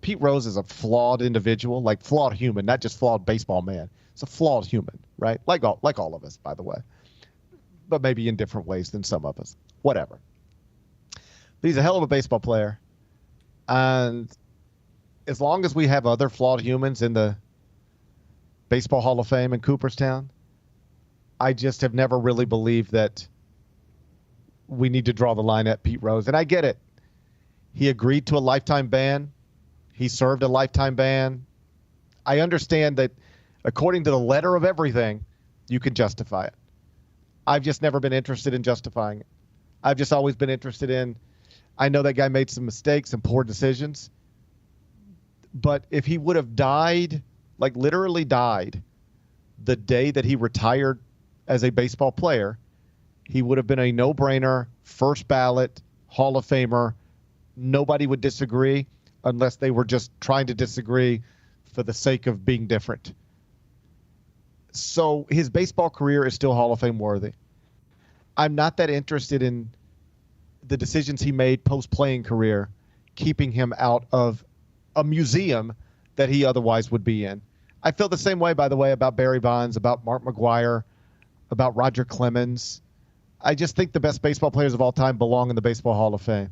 Pete Rose is a flawed individual, like flawed human, not just flawed baseball man. It's a flawed human, right? Like all of us, by the way, but maybe in different ways than some of us. Whatever. But he's a hell of a baseball player. And as long as we have other flawed humans in the Baseball Hall of Fame in Cooperstown, I just have never really believed that we need to draw the line at Pete Rose. And I get it. He agreed to a lifetime ban. He served a lifetime ban. I understand that according to the letter of everything, you can justify it. I've just never been interested in justifying it. I've just always been interested in, I know that guy made some mistakes and poor decisions, but if he would have died, like literally died, the day that he retired as a baseball player, he would have been a no-brainer, first ballot, Hall of Famer. Nobody would disagree unless they were just trying to disagree for the sake of being different. So his baseball career is still Hall of Fame worthy. I'm not that interested in the decisions he made post-playing career, keeping him out of a museum that he otherwise would be in. I feel the same way, by the way, about Barry Bonds, about Mark McGwire, about Roger Clemens. I just think the best baseball players of all time belong in the Baseball Hall of Fame.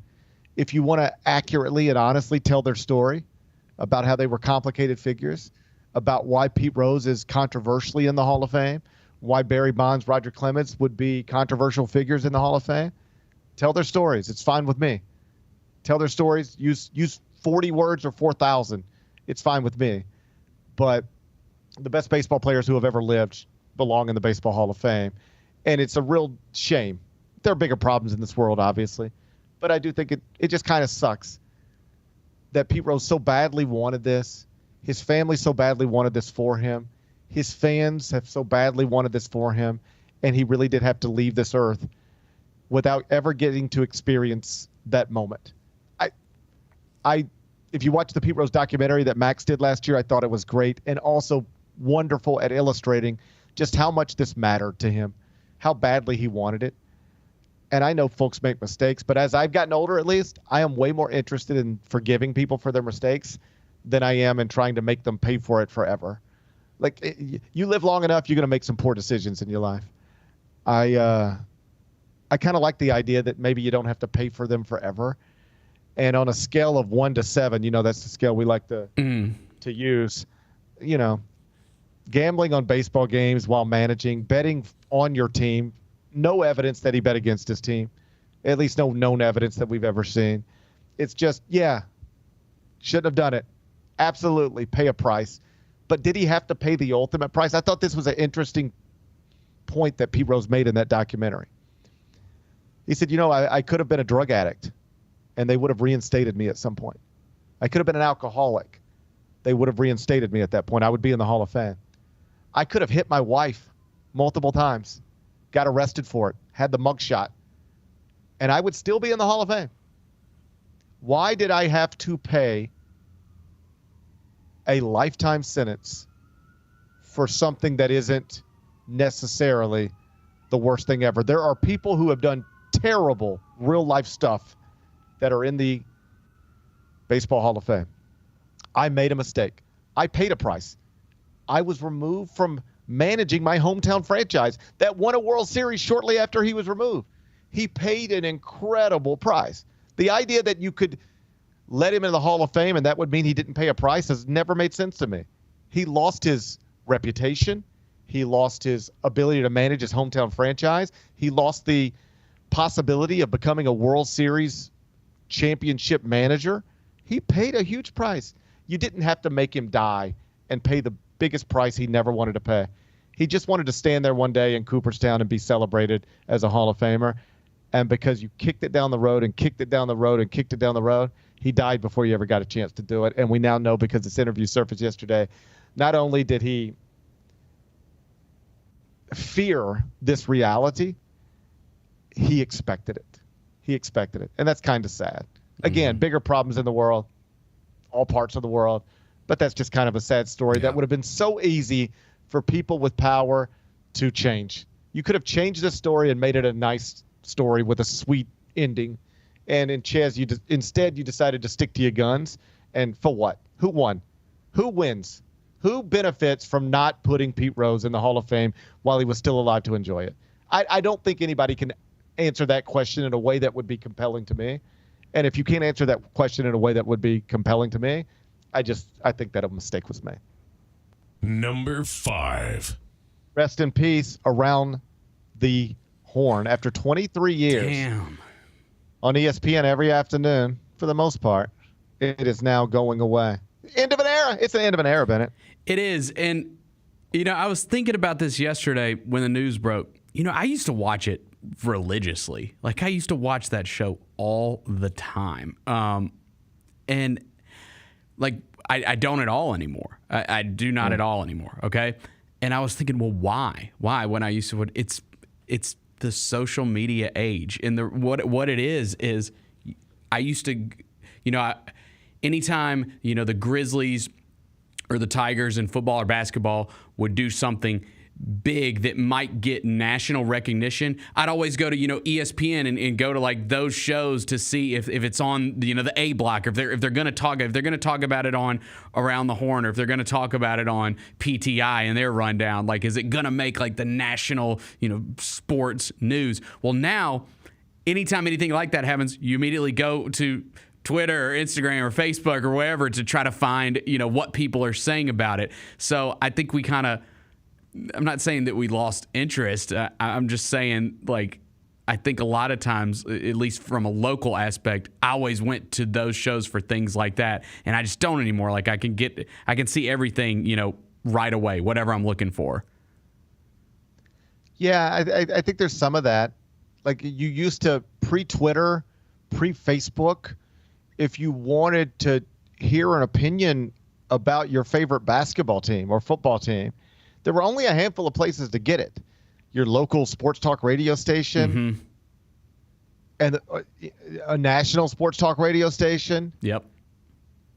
If you want to accurately and honestly tell their story about how they were complicated figures, about why Pete Rose is controversially in the Hall of Fame, why Barry Bonds, Roger Clemens would be controversial figures in the Hall of Fame, tell their stories. It's fine with me. Tell their stories. Use 40 words or 4,000. It's fine with me. But the best baseball players who have ever lived belong in the Baseball Hall of Fame. And it's a real shame. There are bigger problems in this world, obviously. But I do think it just kind of sucks that Pete Rose so badly wanted this. His family so badly wanted this for him. His fans have so badly wanted this for him. And he really did have to leave this earth without ever getting to experience that moment. If you watch the Pete Rose documentary that Max did last year, I thought it was great and also wonderful at illustrating just how much this mattered to him, how badly he wanted it. And I know folks make mistakes, but as I've gotten older, at least, I am way more interested in forgiving people for their mistakes than I am in trying to make them pay for it forever. Like, you live long enough, you're going to make some poor decisions in your life. I kind of like the idea that maybe you don't have to pay for them forever. And on a scale of 1 to 7, that's the scale we like to use, gambling on baseball games while managing, betting on your team, no evidence that he bet against his team, at least no known evidence that we've ever seen. It's just, shouldn't have done it. Absolutely, pay a price. But did he have to pay the ultimate price? I thought this was an interesting point that Pete Rose made in that documentary. He said, I could have been a drug addict, and they would have reinstated me at some point. I could have been an alcoholic. They would have reinstated me at that point. I would be in the Hall of Fame. I could have hit my wife multiple times, got arrested for it, had the mugshot, and I would still be in the Hall of Fame. Why did I have to pay a lifetime sentence for something that isn't necessarily the worst thing ever? There are people who have done terrible real-life stuff that are in the Baseball Hall of Fame. I made a mistake. I paid a price. I was removed from managing my hometown franchise that won a World Series shortly after he was removed. He paid an incredible price. The idea that you could let him in the Hall of Fame and that would mean he didn't pay a price has never made sense to me. He lost his reputation. He lost his ability to manage his hometown franchise. He lost the possibility of becoming a World Series championship manager. He paid a huge price. You didn't have to make him die and pay the biggest price he never wanted to pay. He just wanted to stand there one day in Cooperstown and be celebrated as a Hall of Famer. And because you kicked it down the road and kicked it down the road and kicked it down the road, he died before you ever got a chance to do it. And we now know, because this interview surfaced yesterday, not only did he fear this reality, he expected it. He expected it. And that's kind of sad. Again, bigger problems in the world, all parts of the world. But that's just kind of a sad story that would have been so easy for people with power to change. You could have changed this story and made it a nice story with a sweet ending. And in Ches, instead you decided to stick to your guns. And for what? Who won? Who wins? Who benefits from not putting Pete Rose in the Hall of Fame while he was still alive to enjoy it? I don't think anybody can answer that question in a way that would be compelling to me. And if you can't answer that question in a way that would be compelling to me, I think that a mistake was made. Number 5. Rest in peace, Around the Horn. After 23 years on ESPN every afternoon, for the most part, it is now going away. End of an era. It's the end of an era, Bennett. It is. And, I was thinking about this yesterday when the news broke. I used to watch it religiously. Like, I used to watch that show all the time. And, like, I don't at all anymore. I do not at all anymore, okay? And I was thinking, well, why? Why? When I used to, it's the social media age. And what it is I used to, anytime, the Grizzlies or the Tigers in football or basketball would do something big that might get national recognition, I'd always go to ESPN and go to like those shows to see if it's on the A block, or if they're going to talk about it on Around the Horn, or if they're going to talk about it on PTI and their rundown, like is it going to make like the national sports news? Well, now anytime anything like that happens, you immediately go to Twitter or Instagram or Facebook or wherever to try to find what people are saying about it. So I think we kind of, I'm not saying that we lost interest. I'm just saying, like, I think a lot of times, at least from a local aspect, I always went to those shows for things like that, and I just don't anymore. Like, I can see everything, right away, whatever I'm looking for. Yeah, I think there's some of that. Like you used to pre-Twitter, pre-Facebook, if you wanted to hear an opinion about your favorite basketball team or football team, there were only a handful of places to get it. Your local sports talk radio station and a national sports talk radio station. Yep.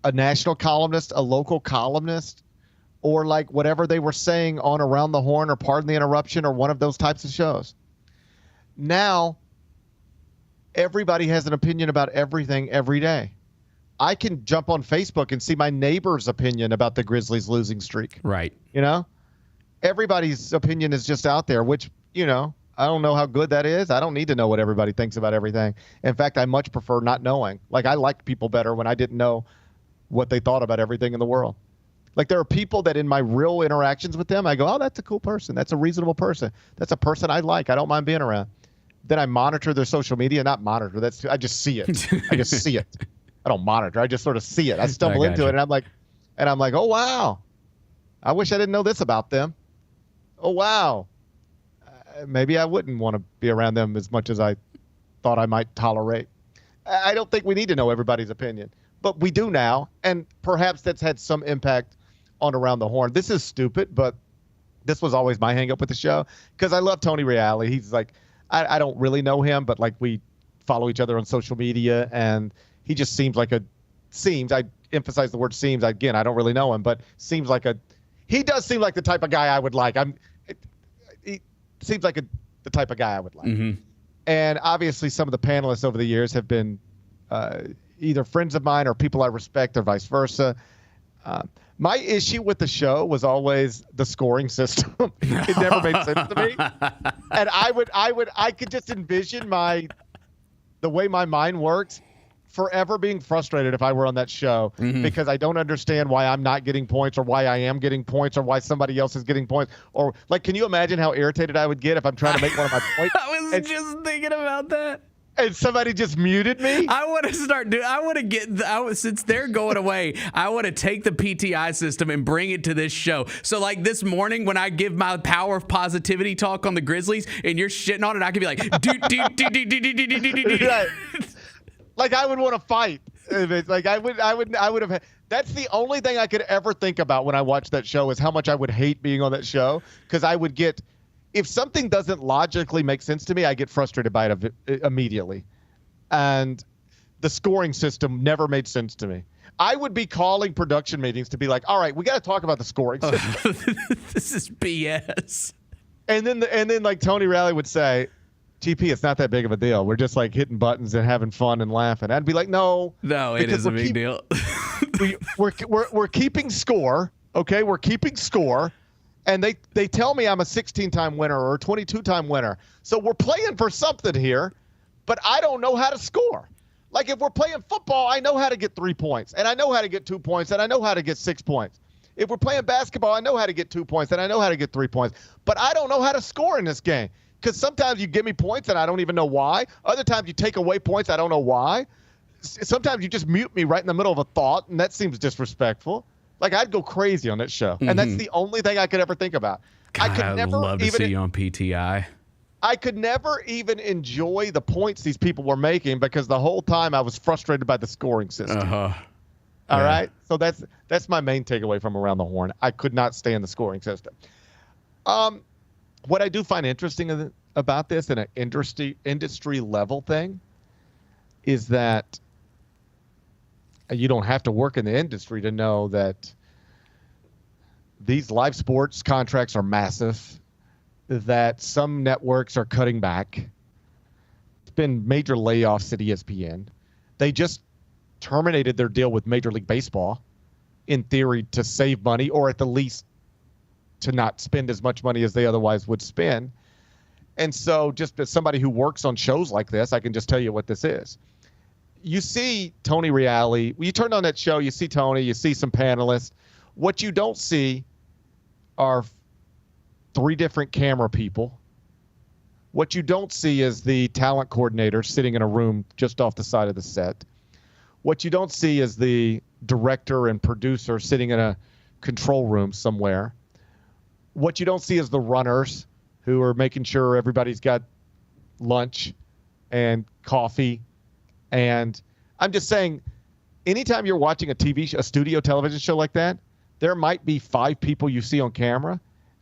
A national columnist, a local columnist, or like whatever they were saying on Around the Horn or Pardon the Interruption or one of those types of shows. Now, everybody has an opinion about everything every day. I can jump on Facebook and see my neighbor's opinion about the Grizzlies losing streak. Right. You know? Everybody's opinion is just out there, which, you know, I don't know how good that is. I don't need to know what everybody thinks about everything. In fact, I much prefer not knowing. Like, I liked people better when I didn't know what they thought about everything in the world. Like, there are people that in my real interactions with them, I go, oh, that's a cool person. That's a reasonable person. That's a person I like. I don't mind being around. Then I monitor their social media. Not monitor. I just see it. I just see it. I don't monitor. I just sort of see it. I stumble into it, and I'm like, oh, wow. I wish I didn't know this about them. Oh, wow. Maybe I wouldn't want to be around them as much as I thought I might tolerate. I don't think we need to know everybody's opinion, but we do now, and perhaps that's had some impact on Around the Horn. This is stupid, but this was always my hang up with the show because I love Tony Reale. He's like, I don't really know him, but like we follow each other on social media, and he just seems like I emphasize the word seems. Again, I don't really know him, but he does seem like the type of guy I would like. He seems like the type of guy I would like. Mm-hmm. And obviously some of the panelists over the years have been either friends of mine or people I respect or vice versa. My issue with the show was always the scoring system. It never made sense to me. And I could just envision the way my mind works forever being frustrated if I were on that show because I don't understand why I'm not getting points or why I am getting points or why somebody else is getting points. Or like, can you imagine how irritated I would get if I'm trying to make one of my points? I was just thinking about that. And somebody just muted me. I want to start doing. Since they're going away, I want to take the PTI system and bring it to this show. So like this morning when I give my power of positivity talk on the Grizzlies and you're shitting on it, I can be like, like I would want to fight. Like I would have. That's the only thing I could ever think about when I watch that show is how much I would hate being on that show because I would get. If something doesn't logically make sense to me, I get frustrated by it immediately. And the scoring system never made sense to me. I would be calling production meetings to be like, all right, we got to talk about the scoring system. This is BS. And then like Tony Reale would say, GP, it's not that big of a deal. We're just like hitting buttons and having fun and laughing. I'd be like, no. No, it is a big deal. we're keeping score. Okay, we're keeping score. And they tell me I'm a 16-time winner or a 22-time winner. So we're playing for something here, but I don't know how to score. Like if we're playing football, I know how to get 3 points, and I know how to get 2 points, and I know how to get 6 points. If we're playing basketball, I know how to get 2 points, and I know how to get 3 points. But I don't know how to score in this game because sometimes you give me points, and I don't even know why. Other times you take away points, I don't know why. Sometimes you just mute me right in the middle of a thought, and that seems disrespectful. Like, I'd go crazy on that show. And that's the only thing I could ever think about. God, I'd love to see you on PTI. I could never even enjoy the points these people were making because the whole time I was frustrated by the scoring system. All right? So that's my main takeaway from Around the Horn. I could not stand the scoring system. What I do find interesting about this in an industry level thing is that you don't have to work in the industry to know that these live sports contracts are massive, that some networks are cutting back. It's been major layoffs at ESPN. They just terminated their deal with Major League Baseball, in theory, to save money or at the least to not spend as much money as they otherwise would spend. And so just as somebody who works on shows like this, I can just tell you what this is. You see Tony Reale. You turn on that show, you see Tony, you see some panelists. What you don't see are 3 different camera people. What you don't see is the talent coordinator sitting in a room just off the side of the set. What you don't see is the director and producer sitting in a control room somewhere. What you don't see is the runners who are making sure everybody's got lunch and coffee. And I'm just saying, anytime you're watching a studio television show like that, there might be 5 people you see on camera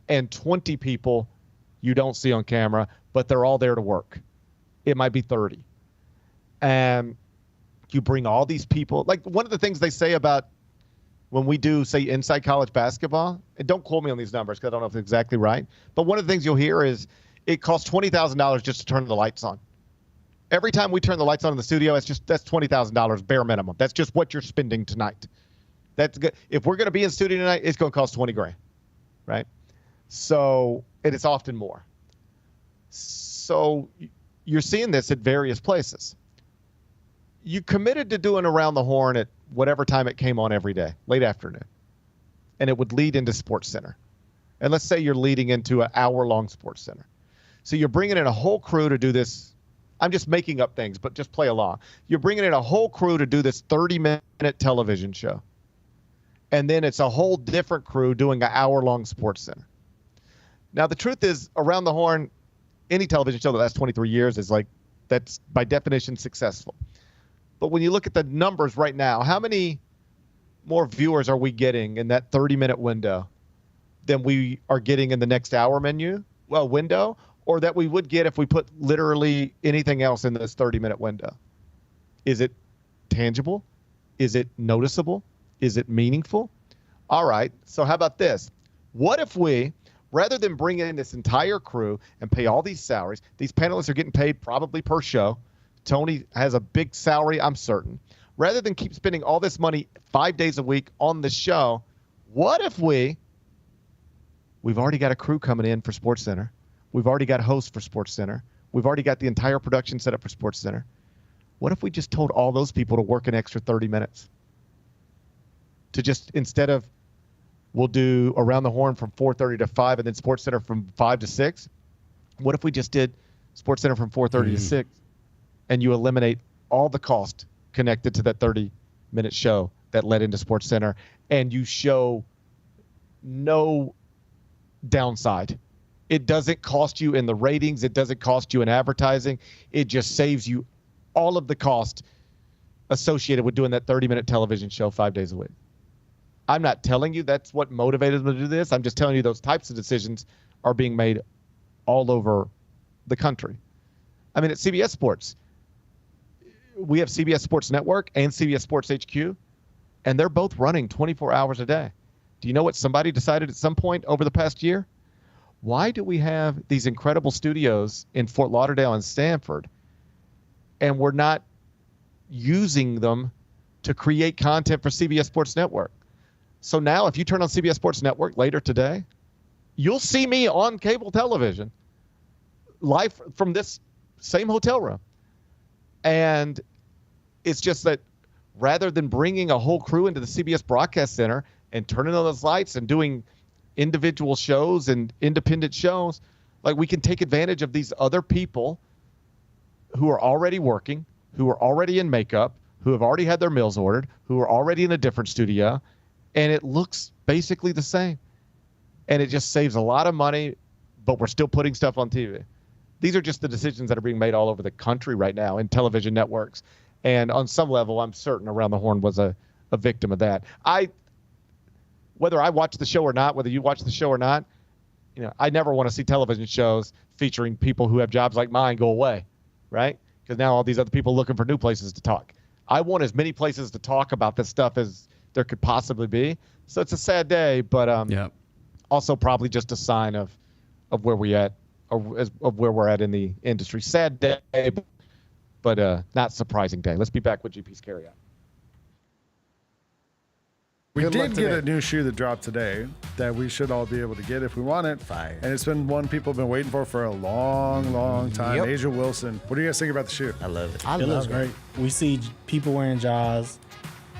and 20 people you don't see on camera, but they're all there to work. It might be 30. And you bring all these people. Like, one of the things they say about when we do, say, Inside College Basketball, and don't quote me on these numbers because I don't know if it's exactly right, but one of the things you'll hear is it costs $20,000 just to turn the lights on. Every time we turn the lights on in the studio, that's $20,000 bare minimum. That's just what you're spending tonight. That's good. If we're going to be in studio tonight, it's going to cost $20,000, right? So, and it's often more. So you're seeing this at various places. You committed to doing Around the Horn at whatever time it came on every day, late afternoon, and it would lead into Sports Center. And let's say you're leading into an hour-long Sports Center. So you're bringing in a whole crew to do this. I'm just making up things, but just play along. You're bringing in a whole crew to do this 30-minute television show. And then it's a whole different crew doing an hour-long Sports Center. Now, the truth is, Around the Horn, any television show that lasts 23 years is that's by definition successful. But when you look at the numbers right now, how many more viewers are we getting in that 30-minute window than we are getting in the next hour window, or that we would get if we put literally anything else in this 30-minute window? Is it tangible? Is it noticeable? Is it meaningful? All right, so how about this? What if we, rather than bring in this entire crew and pay all these salaries, these panelists are getting paid probably per show. Tony has a big salary, I'm certain. Rather than keep spending all this money 5 days a week on the show, what if we've already got a crew coming in for Sports Center. We've already got hosts for Sports Center. We've already got the entire production set up for Sports Center. What if we just told all those people to work an extra 30 minutes? To just, instead of, we'll do Around the Horn from 4:30 to 5 and then Sports Center from 5 to 6. What if we just did Sports Center from 4:30 to 6 and you eliminate all the cost connected to that 30-minute show that led into Sports Center, and you show no downside? It doesn't cost you in the ratings. It doesn't cost you in advertising. It just saves you all of the cost associated with doing that 30-minute television show 5 days a week. I'm not telling you that's what motivated them to do this. I'm just telling you those types of decisions are being made all over the country. I mean, at CBS Sports, we have CBS Sports Network and CBS Sports HQ, and they're both running 24 hours a day. Do you know what somebody decided at some point over the past year? Why do we have these incredible studios in Fort Lauderdale and Stanford, and we're not using them to create content for CBS Sports Network? So now if you turn on CBS Sports Network later today, you'll see me on cable television live from this same hotel room. And it's just that rather than bringing a whole crew into the CBS Broadcast Center and turning on those lights and doing individual shows and independent shows, like, we can take advantage of these other people who are already working, who are already in makeup, who have already had their meals ordered, who are already in a different studio, and it looks basically the same. And it just saves a lot of money, but we're still putting stuff on TV. These are just the decisions that are being made all over the country right now in television networks. And on some level, I'm certain Around the Horn was a victim of that. Whether I watch the show or not, whether you watch the show or not, I never want to see television shows featuring people who have jobs like mine go away, right? Because now all these other people looking for new places to talk. I want as many places to talk about this stuff as there could possibly be. So it's a sad day, but also probably just a sign of where we at, of where we're at in the industry. Sad day, but not surprising day. Let's be back with GP's Carryout. We did get a new shoe that dropped today that we should all be able to get if we want it. Fire. And it's been one people have been waiting for a long, long time. Yep. Asia Wilson. What do you guys think about the shoe? I love it. It looks great. We see people wearing Jaws.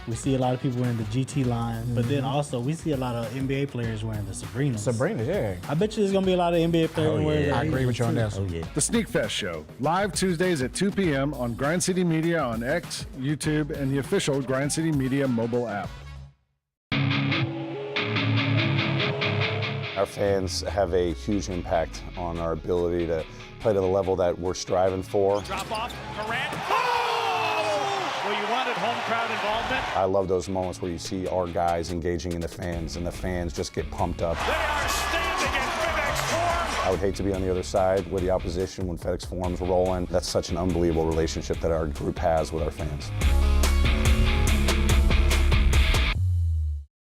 We see a lot of people wearing the GT line, but then also we see a lot of NBA players wearing the Sabrinas. Sabrina, yeah. I bet you there's going to be a lot of NBA players wearing that. I agree with you on that. Oh, yeah. The Sneak Fest Show, live Tuesdays at 2 p.m. on Grind City Media on X, YouTube, and the official Grind City Media mobile app. Our fans have a huge impact on our ability to play to the level that we're striving for. Drop off, Morant. Oh! Well, you wanted home crowd involvement. I love those moments where you see our guys engaging in the fans, and the fans just get pumped up. They are standing in FedEx Forum. I would hate to be on the other side with the opposition when FedEx Forum's rolling. That's such an unbelievable relationship that our group has with our fans.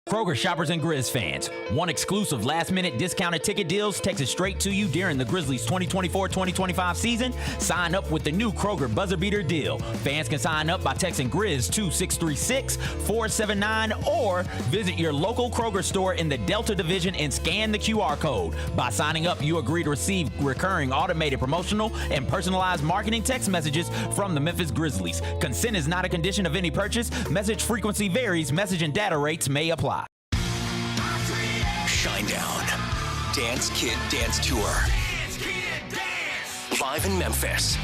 Kroger shoppers and Grizz fans, one exclusive last-minute discounted ticket deals texted straight to you during the Grizzlies 2024-2025 season. Sign up with the new Kroger buzzer beater deal. Fans can sign up by texting Grizz to 636-479 or visit your local Kroger store in the Delta Division and scan the QR code. By signing up, you agree to receive recurring automated promotional and personalized marketing text messages from the Memphis Grizzlies. Consent is not a condition of any purchase. Message frequency varies. Message and data rates may apply. Shinedown. Dance Kid Dance Tour. Live in Memphis.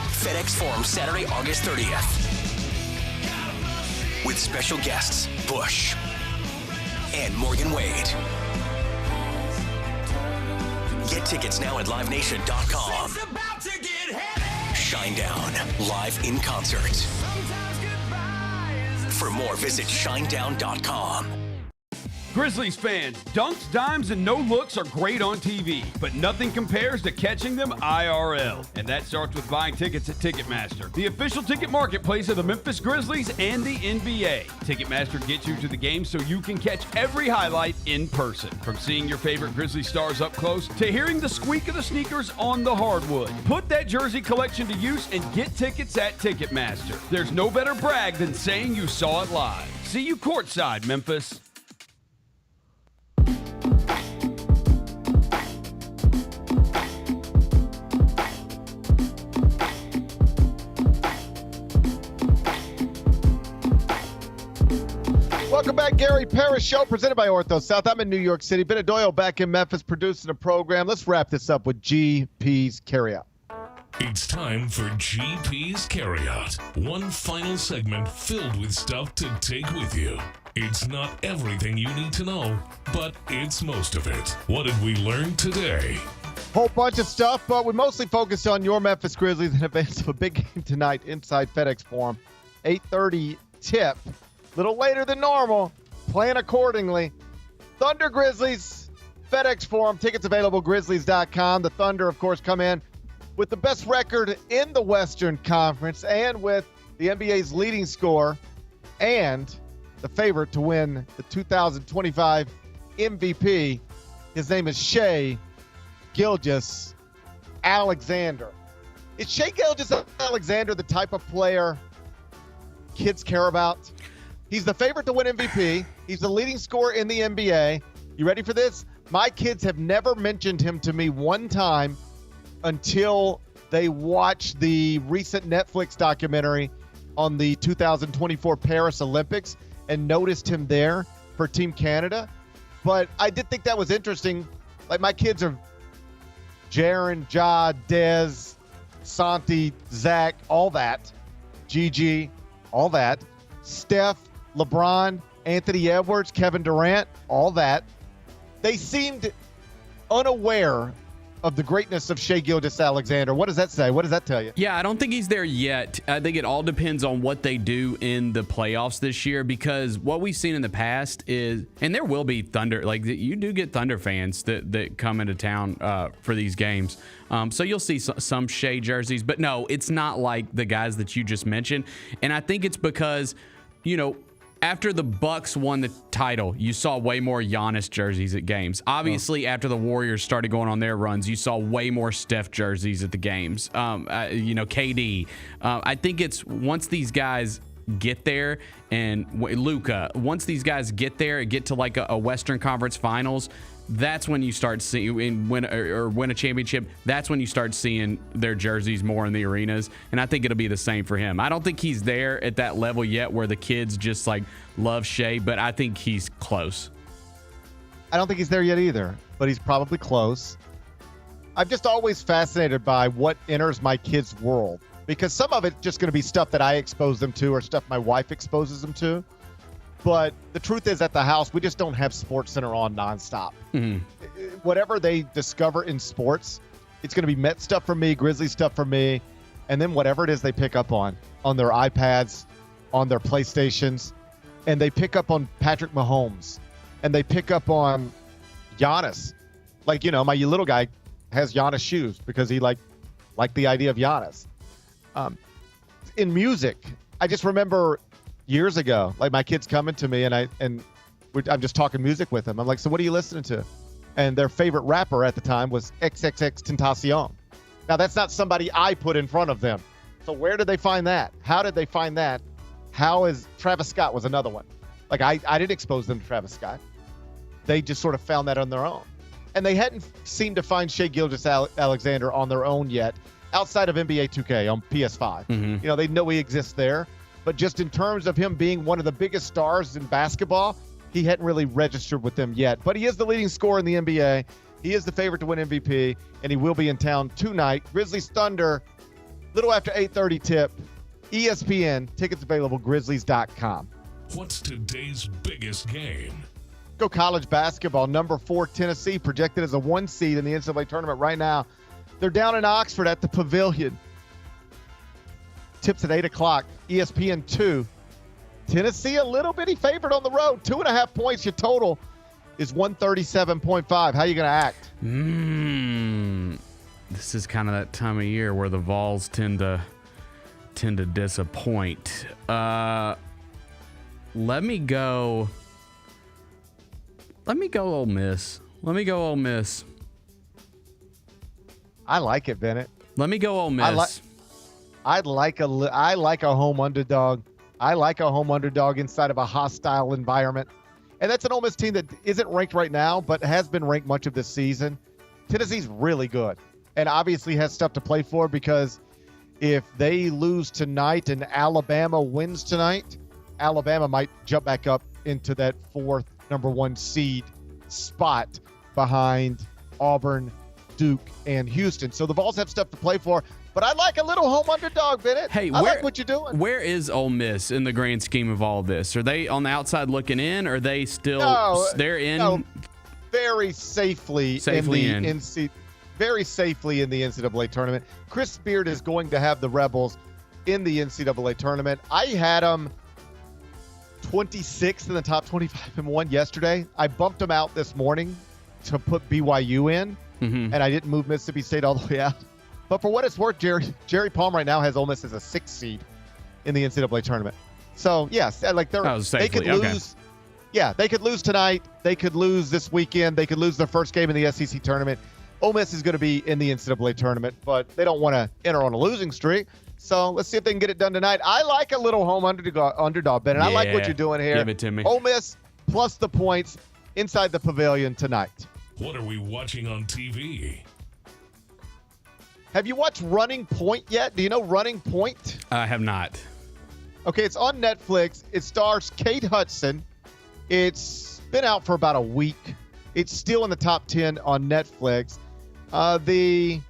FedEx Forum Saturday, August 30th. With special guests, Bush and Morgan Wade. Get tickets now at livenation.com. Shinedown, live in concert. For more, visit shinedown.com. Grizzlies fans, dunks, dimes, and no-looks are great on TV, but nothing compares to catching them IRL. And that starts with buying tickets at Ticketmaster, the official ticket marketplace of the Memphis Grizzlies and the NBA. Ticketmaster gets you to the game so you can catch every highlight in person. From seeing your favorite Grizzly stars up close to hearing the squeak of the sneakers on the hardwood. Put that jersey collection to use and get tickets at Ticketmaster. There's no better brag than saying you saw it live. See you courtside, Memphis. Welcome back, Gary Parrish Show, presented by Ortho South. I'm in New York City. Ben Doyle back in Memphis producing a program. Let's wrap this up with GP's Carryout. It's time for GP's Carryout. One final segment filled with stuff to take with you. It's not everything you need to know, but it's most of it. What did we learn today? Whole bunch of stuff, but we mostly focused on your Memphis Grizzlies in advance of a big game tonight inside FedEx Forum. 8:30 tip. Little later than normal. Plan accordingly. Thunder Grizzlies, FedEx Forum. Tickets available, Grizzlies.com. The Thunder, of course, come in with the best record in the Western Conference and with the NBA's leading scorer and the favorite to win the 2025 MVP. His name is Shai Gilgeous-Alexander. Is Shai Gilgeous-Alexander the type of player kids care about? He's the favorite to win MVP. He's the leading scorer in the NBA. You ready for this? My kids have never mentioned him to me one time until they watched the recent Netflix documentary on the 2024 Paris Olympics and noticed him there for Team Canada. But I did think that was interesting. Like, my kids are Jaren, Ja, Dez, Santi, Zach, all that. Gigi, all that. Steph, LeBron, Anthony Edwards, Kevin Durant, all that. They seemed unaware of the greatness of Shai Gilgeous-Alexander. What does that say? What does that tell you? Yeah, I don't think he's there yet. I think it all depends on what they do in the playoffs this year, because what we've seen in the past is, and there will be Thunder, like you do get Thunder fans that come into town for these games. So you'll see some Shai jerseys, but no, it's not like the guys that you just mentioned. And I think it's because, you know, after the Bucks won the title, you saw way more Giannis jerseys at games. Obviously, after the Warriors started going on their runs, you saw way more Steph jerseys at the games. KD. I think it's once these guys get there, and Luka, once these guys get there and get to like a Western Conference Finals, that's when you start seeing win a championship. That's when you start seeing their jerseys more in the arenas, and I think it'll be the same for him. I don't think he's there at that level yet where the kids just like love Shai, but I think he's close. I don't think he's there yet either, but he's probably close. I'm just always fascinated by what enters my kids' world, because some of it's just going to be stuff that I expose them to or stuff my wife exposes them to. But the truth is, at the house, we just don't have SportsCenter on nonstop. Mm-hmm. Whatever they discover in sports, it's going to be Met stuff for me, Grizzly stuff for me, and then whatever it is they pick up on their iPads, on their PlayStations, and they pick up on Patrick Mahomes, and they pick up on Giannis. Like, my little guy has Giannis shoes because he liked the idea of Giannis. In music, I just remember years ago, like my kids coming to me and I'm just talking music with them. I'm like, so what are you listening to? And their favorite rapper at the time was XXXTentacion. Now that's not somebody I put in front of them. So where did they find that? How did they find that? Travis Scott was another one. Like I didn't expose them to Travis Scott. They just sort of found that on their own. And they hadn't seemed to find Shai Gilgeous-Alexander on their own yet, outside of NBA 2K on PS5. Mm-hmm. They know he exists there. But just in terms of him being one of the biggest stars in basketball, he hadn't really registered with them yet. But he is the leading scorer in the NBA. He is the favorite to win MVP, and he will be in town tonight. Grizzlies-Thunder, little after 8:30 tip. ESPN, tickets available, Grizzlies.com. What's today's biggest game? Go college basketball. Number 4, Tennessee, projected as a 1 seed in the NCAA tournament right now. They're down in Oxford at the Pavilion. Tips at 8 o'clock. ESPN 2. Tennessee a little bitty favorite on the road. 2.5 points. Your total is 137.5. How you going to act? This is kind of that time of year where the Vols tend to disappoint. Let me go Ole Miss. I like it, Bennett. Let me go Ole Miss. I like a home underdog. I like a home underdog inside of a hostile environment. And that's an Ole Miss team that isn't ranked right now, but has been ranked much of this season. Tennessee's really good and obviously has stuff to play for, because if they lose tonight and Alabama wins tonight, Alabama might jump back up into that 4th number 1 seed spot behind Auburn, Duke, and Houston. So the Vols have stuff to play for. But I like a little home underdog, Bennett. Hey, I like what you're doing. Where is Ole Miss in the grand scheme of all this? Are they on the outside looking in, or are they still they're in? No, very safely in the NCAA tournament. Chris Beard is going to have the Rebels in the NCAA tournament. I had them 26th in the top 25 and 1 yesterday. I bumped them out this morning to put BYU in, and I didn't move Mississippi State all the way out. But for what it's worth, Jerry Palm right now has Ole Miss as a 6th seed in the NCAA tournament. So, yes, like they could lose. Okay. Yeah, they could lose tonight. They could lose this weekend. They could lose their first game in the SEC tournament. Ole Miss is going to be in the NCAA tournament, but they don't want to enter on a losing streak. So let's see if they can get it done tonight. I like a little home underdog, Ben, and I like what you're doing here. Give it to me. Ole Miss plus the points inside the Pavilion tonight. What are we watching on TV? Have you watched Running Point yet? Do you know Running Point? I have not. Okay, it's on Netflix. It stars Kate Hudson. It's been out for about a week. It's still in the top 10 on Netflix. The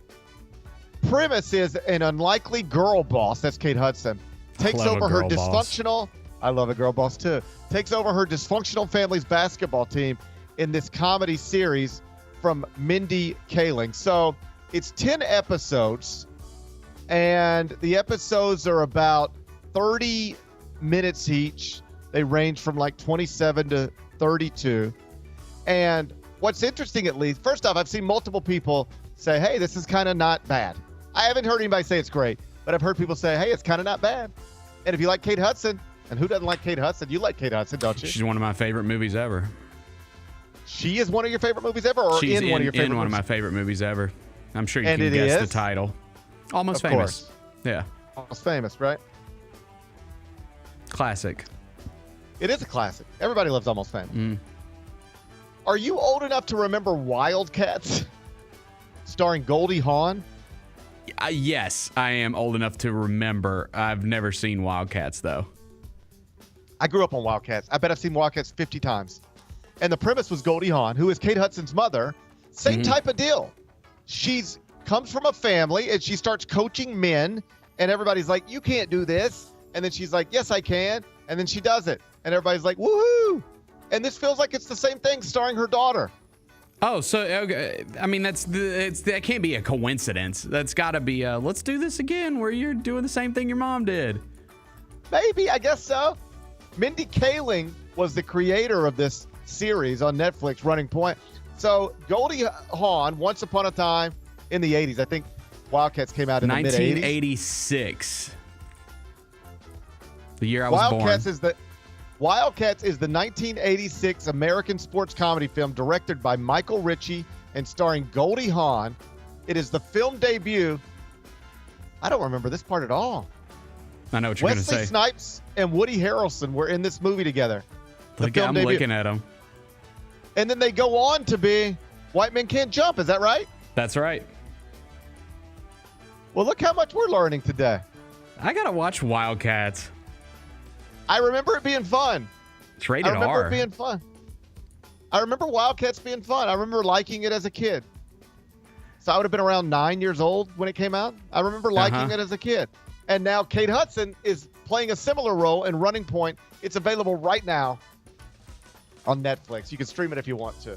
premise is an unlikely girl boss, that's Kate Hudson, takes over her dysfunctional, I love a girl boss too, takes over her dysfunctional family's basketball team in this comedy series from Mindy Kaling. So it's 10 episodes, and the episodes are about 30 minutes each. They range from like 27 to 32. And what's interesting, at least, first off, I've seen multiple people say, hey, this is kind of not bad. I haven't heard anybody say it's great, but I've heard people say, hey, it's kind of not bad. And if you like Kate Hudson, and who doesn't like Kate Hudson? You like Kate Hudson, don't you? She's one of my favorite movies ever. She is one of your favorite movies ever, or She's in one of your favorite in one movies? of my favorite movies ever. I'm sure you And can it guess is? the title. Almost Of Famous. course. Yeah. Almost Famous, right? Classic. It is a classic. Everybody loves Almost Famous. Are you old enough to remember Wildcats, starring Goldie Hawn? Yes, I am old enough to remember. I've never seen Wildcats, though. I grew up on Wildcats. I bet I've seen Wildcats 50 times. And the premise was Goldie Hawn, who is Kate Hudson's mother. Same type of deal. She's comes from a family, and she starts coaching men, and everybody's like, you can't do this. And then she's like, yes, I can. And then she does it. and everybody's like, woohoo! And this feels like it's the same thing starring her daughter. Oh, so I mean that can't be a coincidence. That's got to be let's do this again, where you're doing the same thing your mom did. Maybe, I guess so. Mindy Kaling was the creator of this series on Netflix, Running Point. So Goldie Hawn, once upon a time in the 80s, I think Wildcats came out in the mid-80s. 1986. The year I was born. Wildcats is the 1986 American sports comedy film directed by Michael Ritchie and starring Goldie Hawn. It is the film debut. I don't remember this part at all. I know what you're going to say. Wesley Snipes and Woody Harrelson were in this movie together. I'm looking at them. And then they go on to be White Men Can't Jump. Is that right? That's right. Well, look how much we're learning today. I got to watch Wildcats. I remember it being fun. It's rated R. I remember it being fun. I remember Wildcats being fun. I remember liking it as a kid. So I would have been around 9 years old when it came out. I remember liking it as a kid. And now Kate Hudson is playing a similar role in Running Point. It's available right now on Netflix. You can stream it if you want to.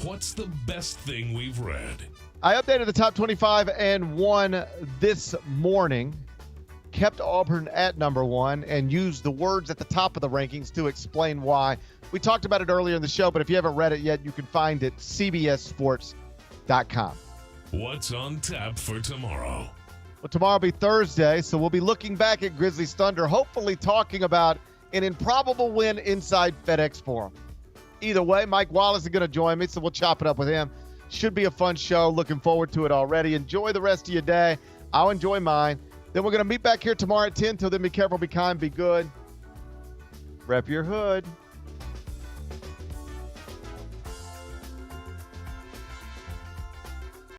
What's the best thing we've read? I updated the top 25 and 1 this morning. Kept Auburn at number 1 and used the words at the top of the rankings to explain why. We talked about it earlier in the show, but if you haven't read it yet, you can find it cbssports.com. What's on tap for tomorrow? Well, tomorrow will be Thursday, so we'll be looking back at Grizzlies-Thunder, hopefully talking about an improbable win inside FedEx Forum. Either way, Mike Wallace is going to join me, so we'll chop it up with him. Should be a fun show. Looking forward to it already. Enjoy the rest of your day. I'll enjoy mine. Then we're going to meet back here tomorrow at 10. Till then, be careful, be kind, be good. Rep your hood.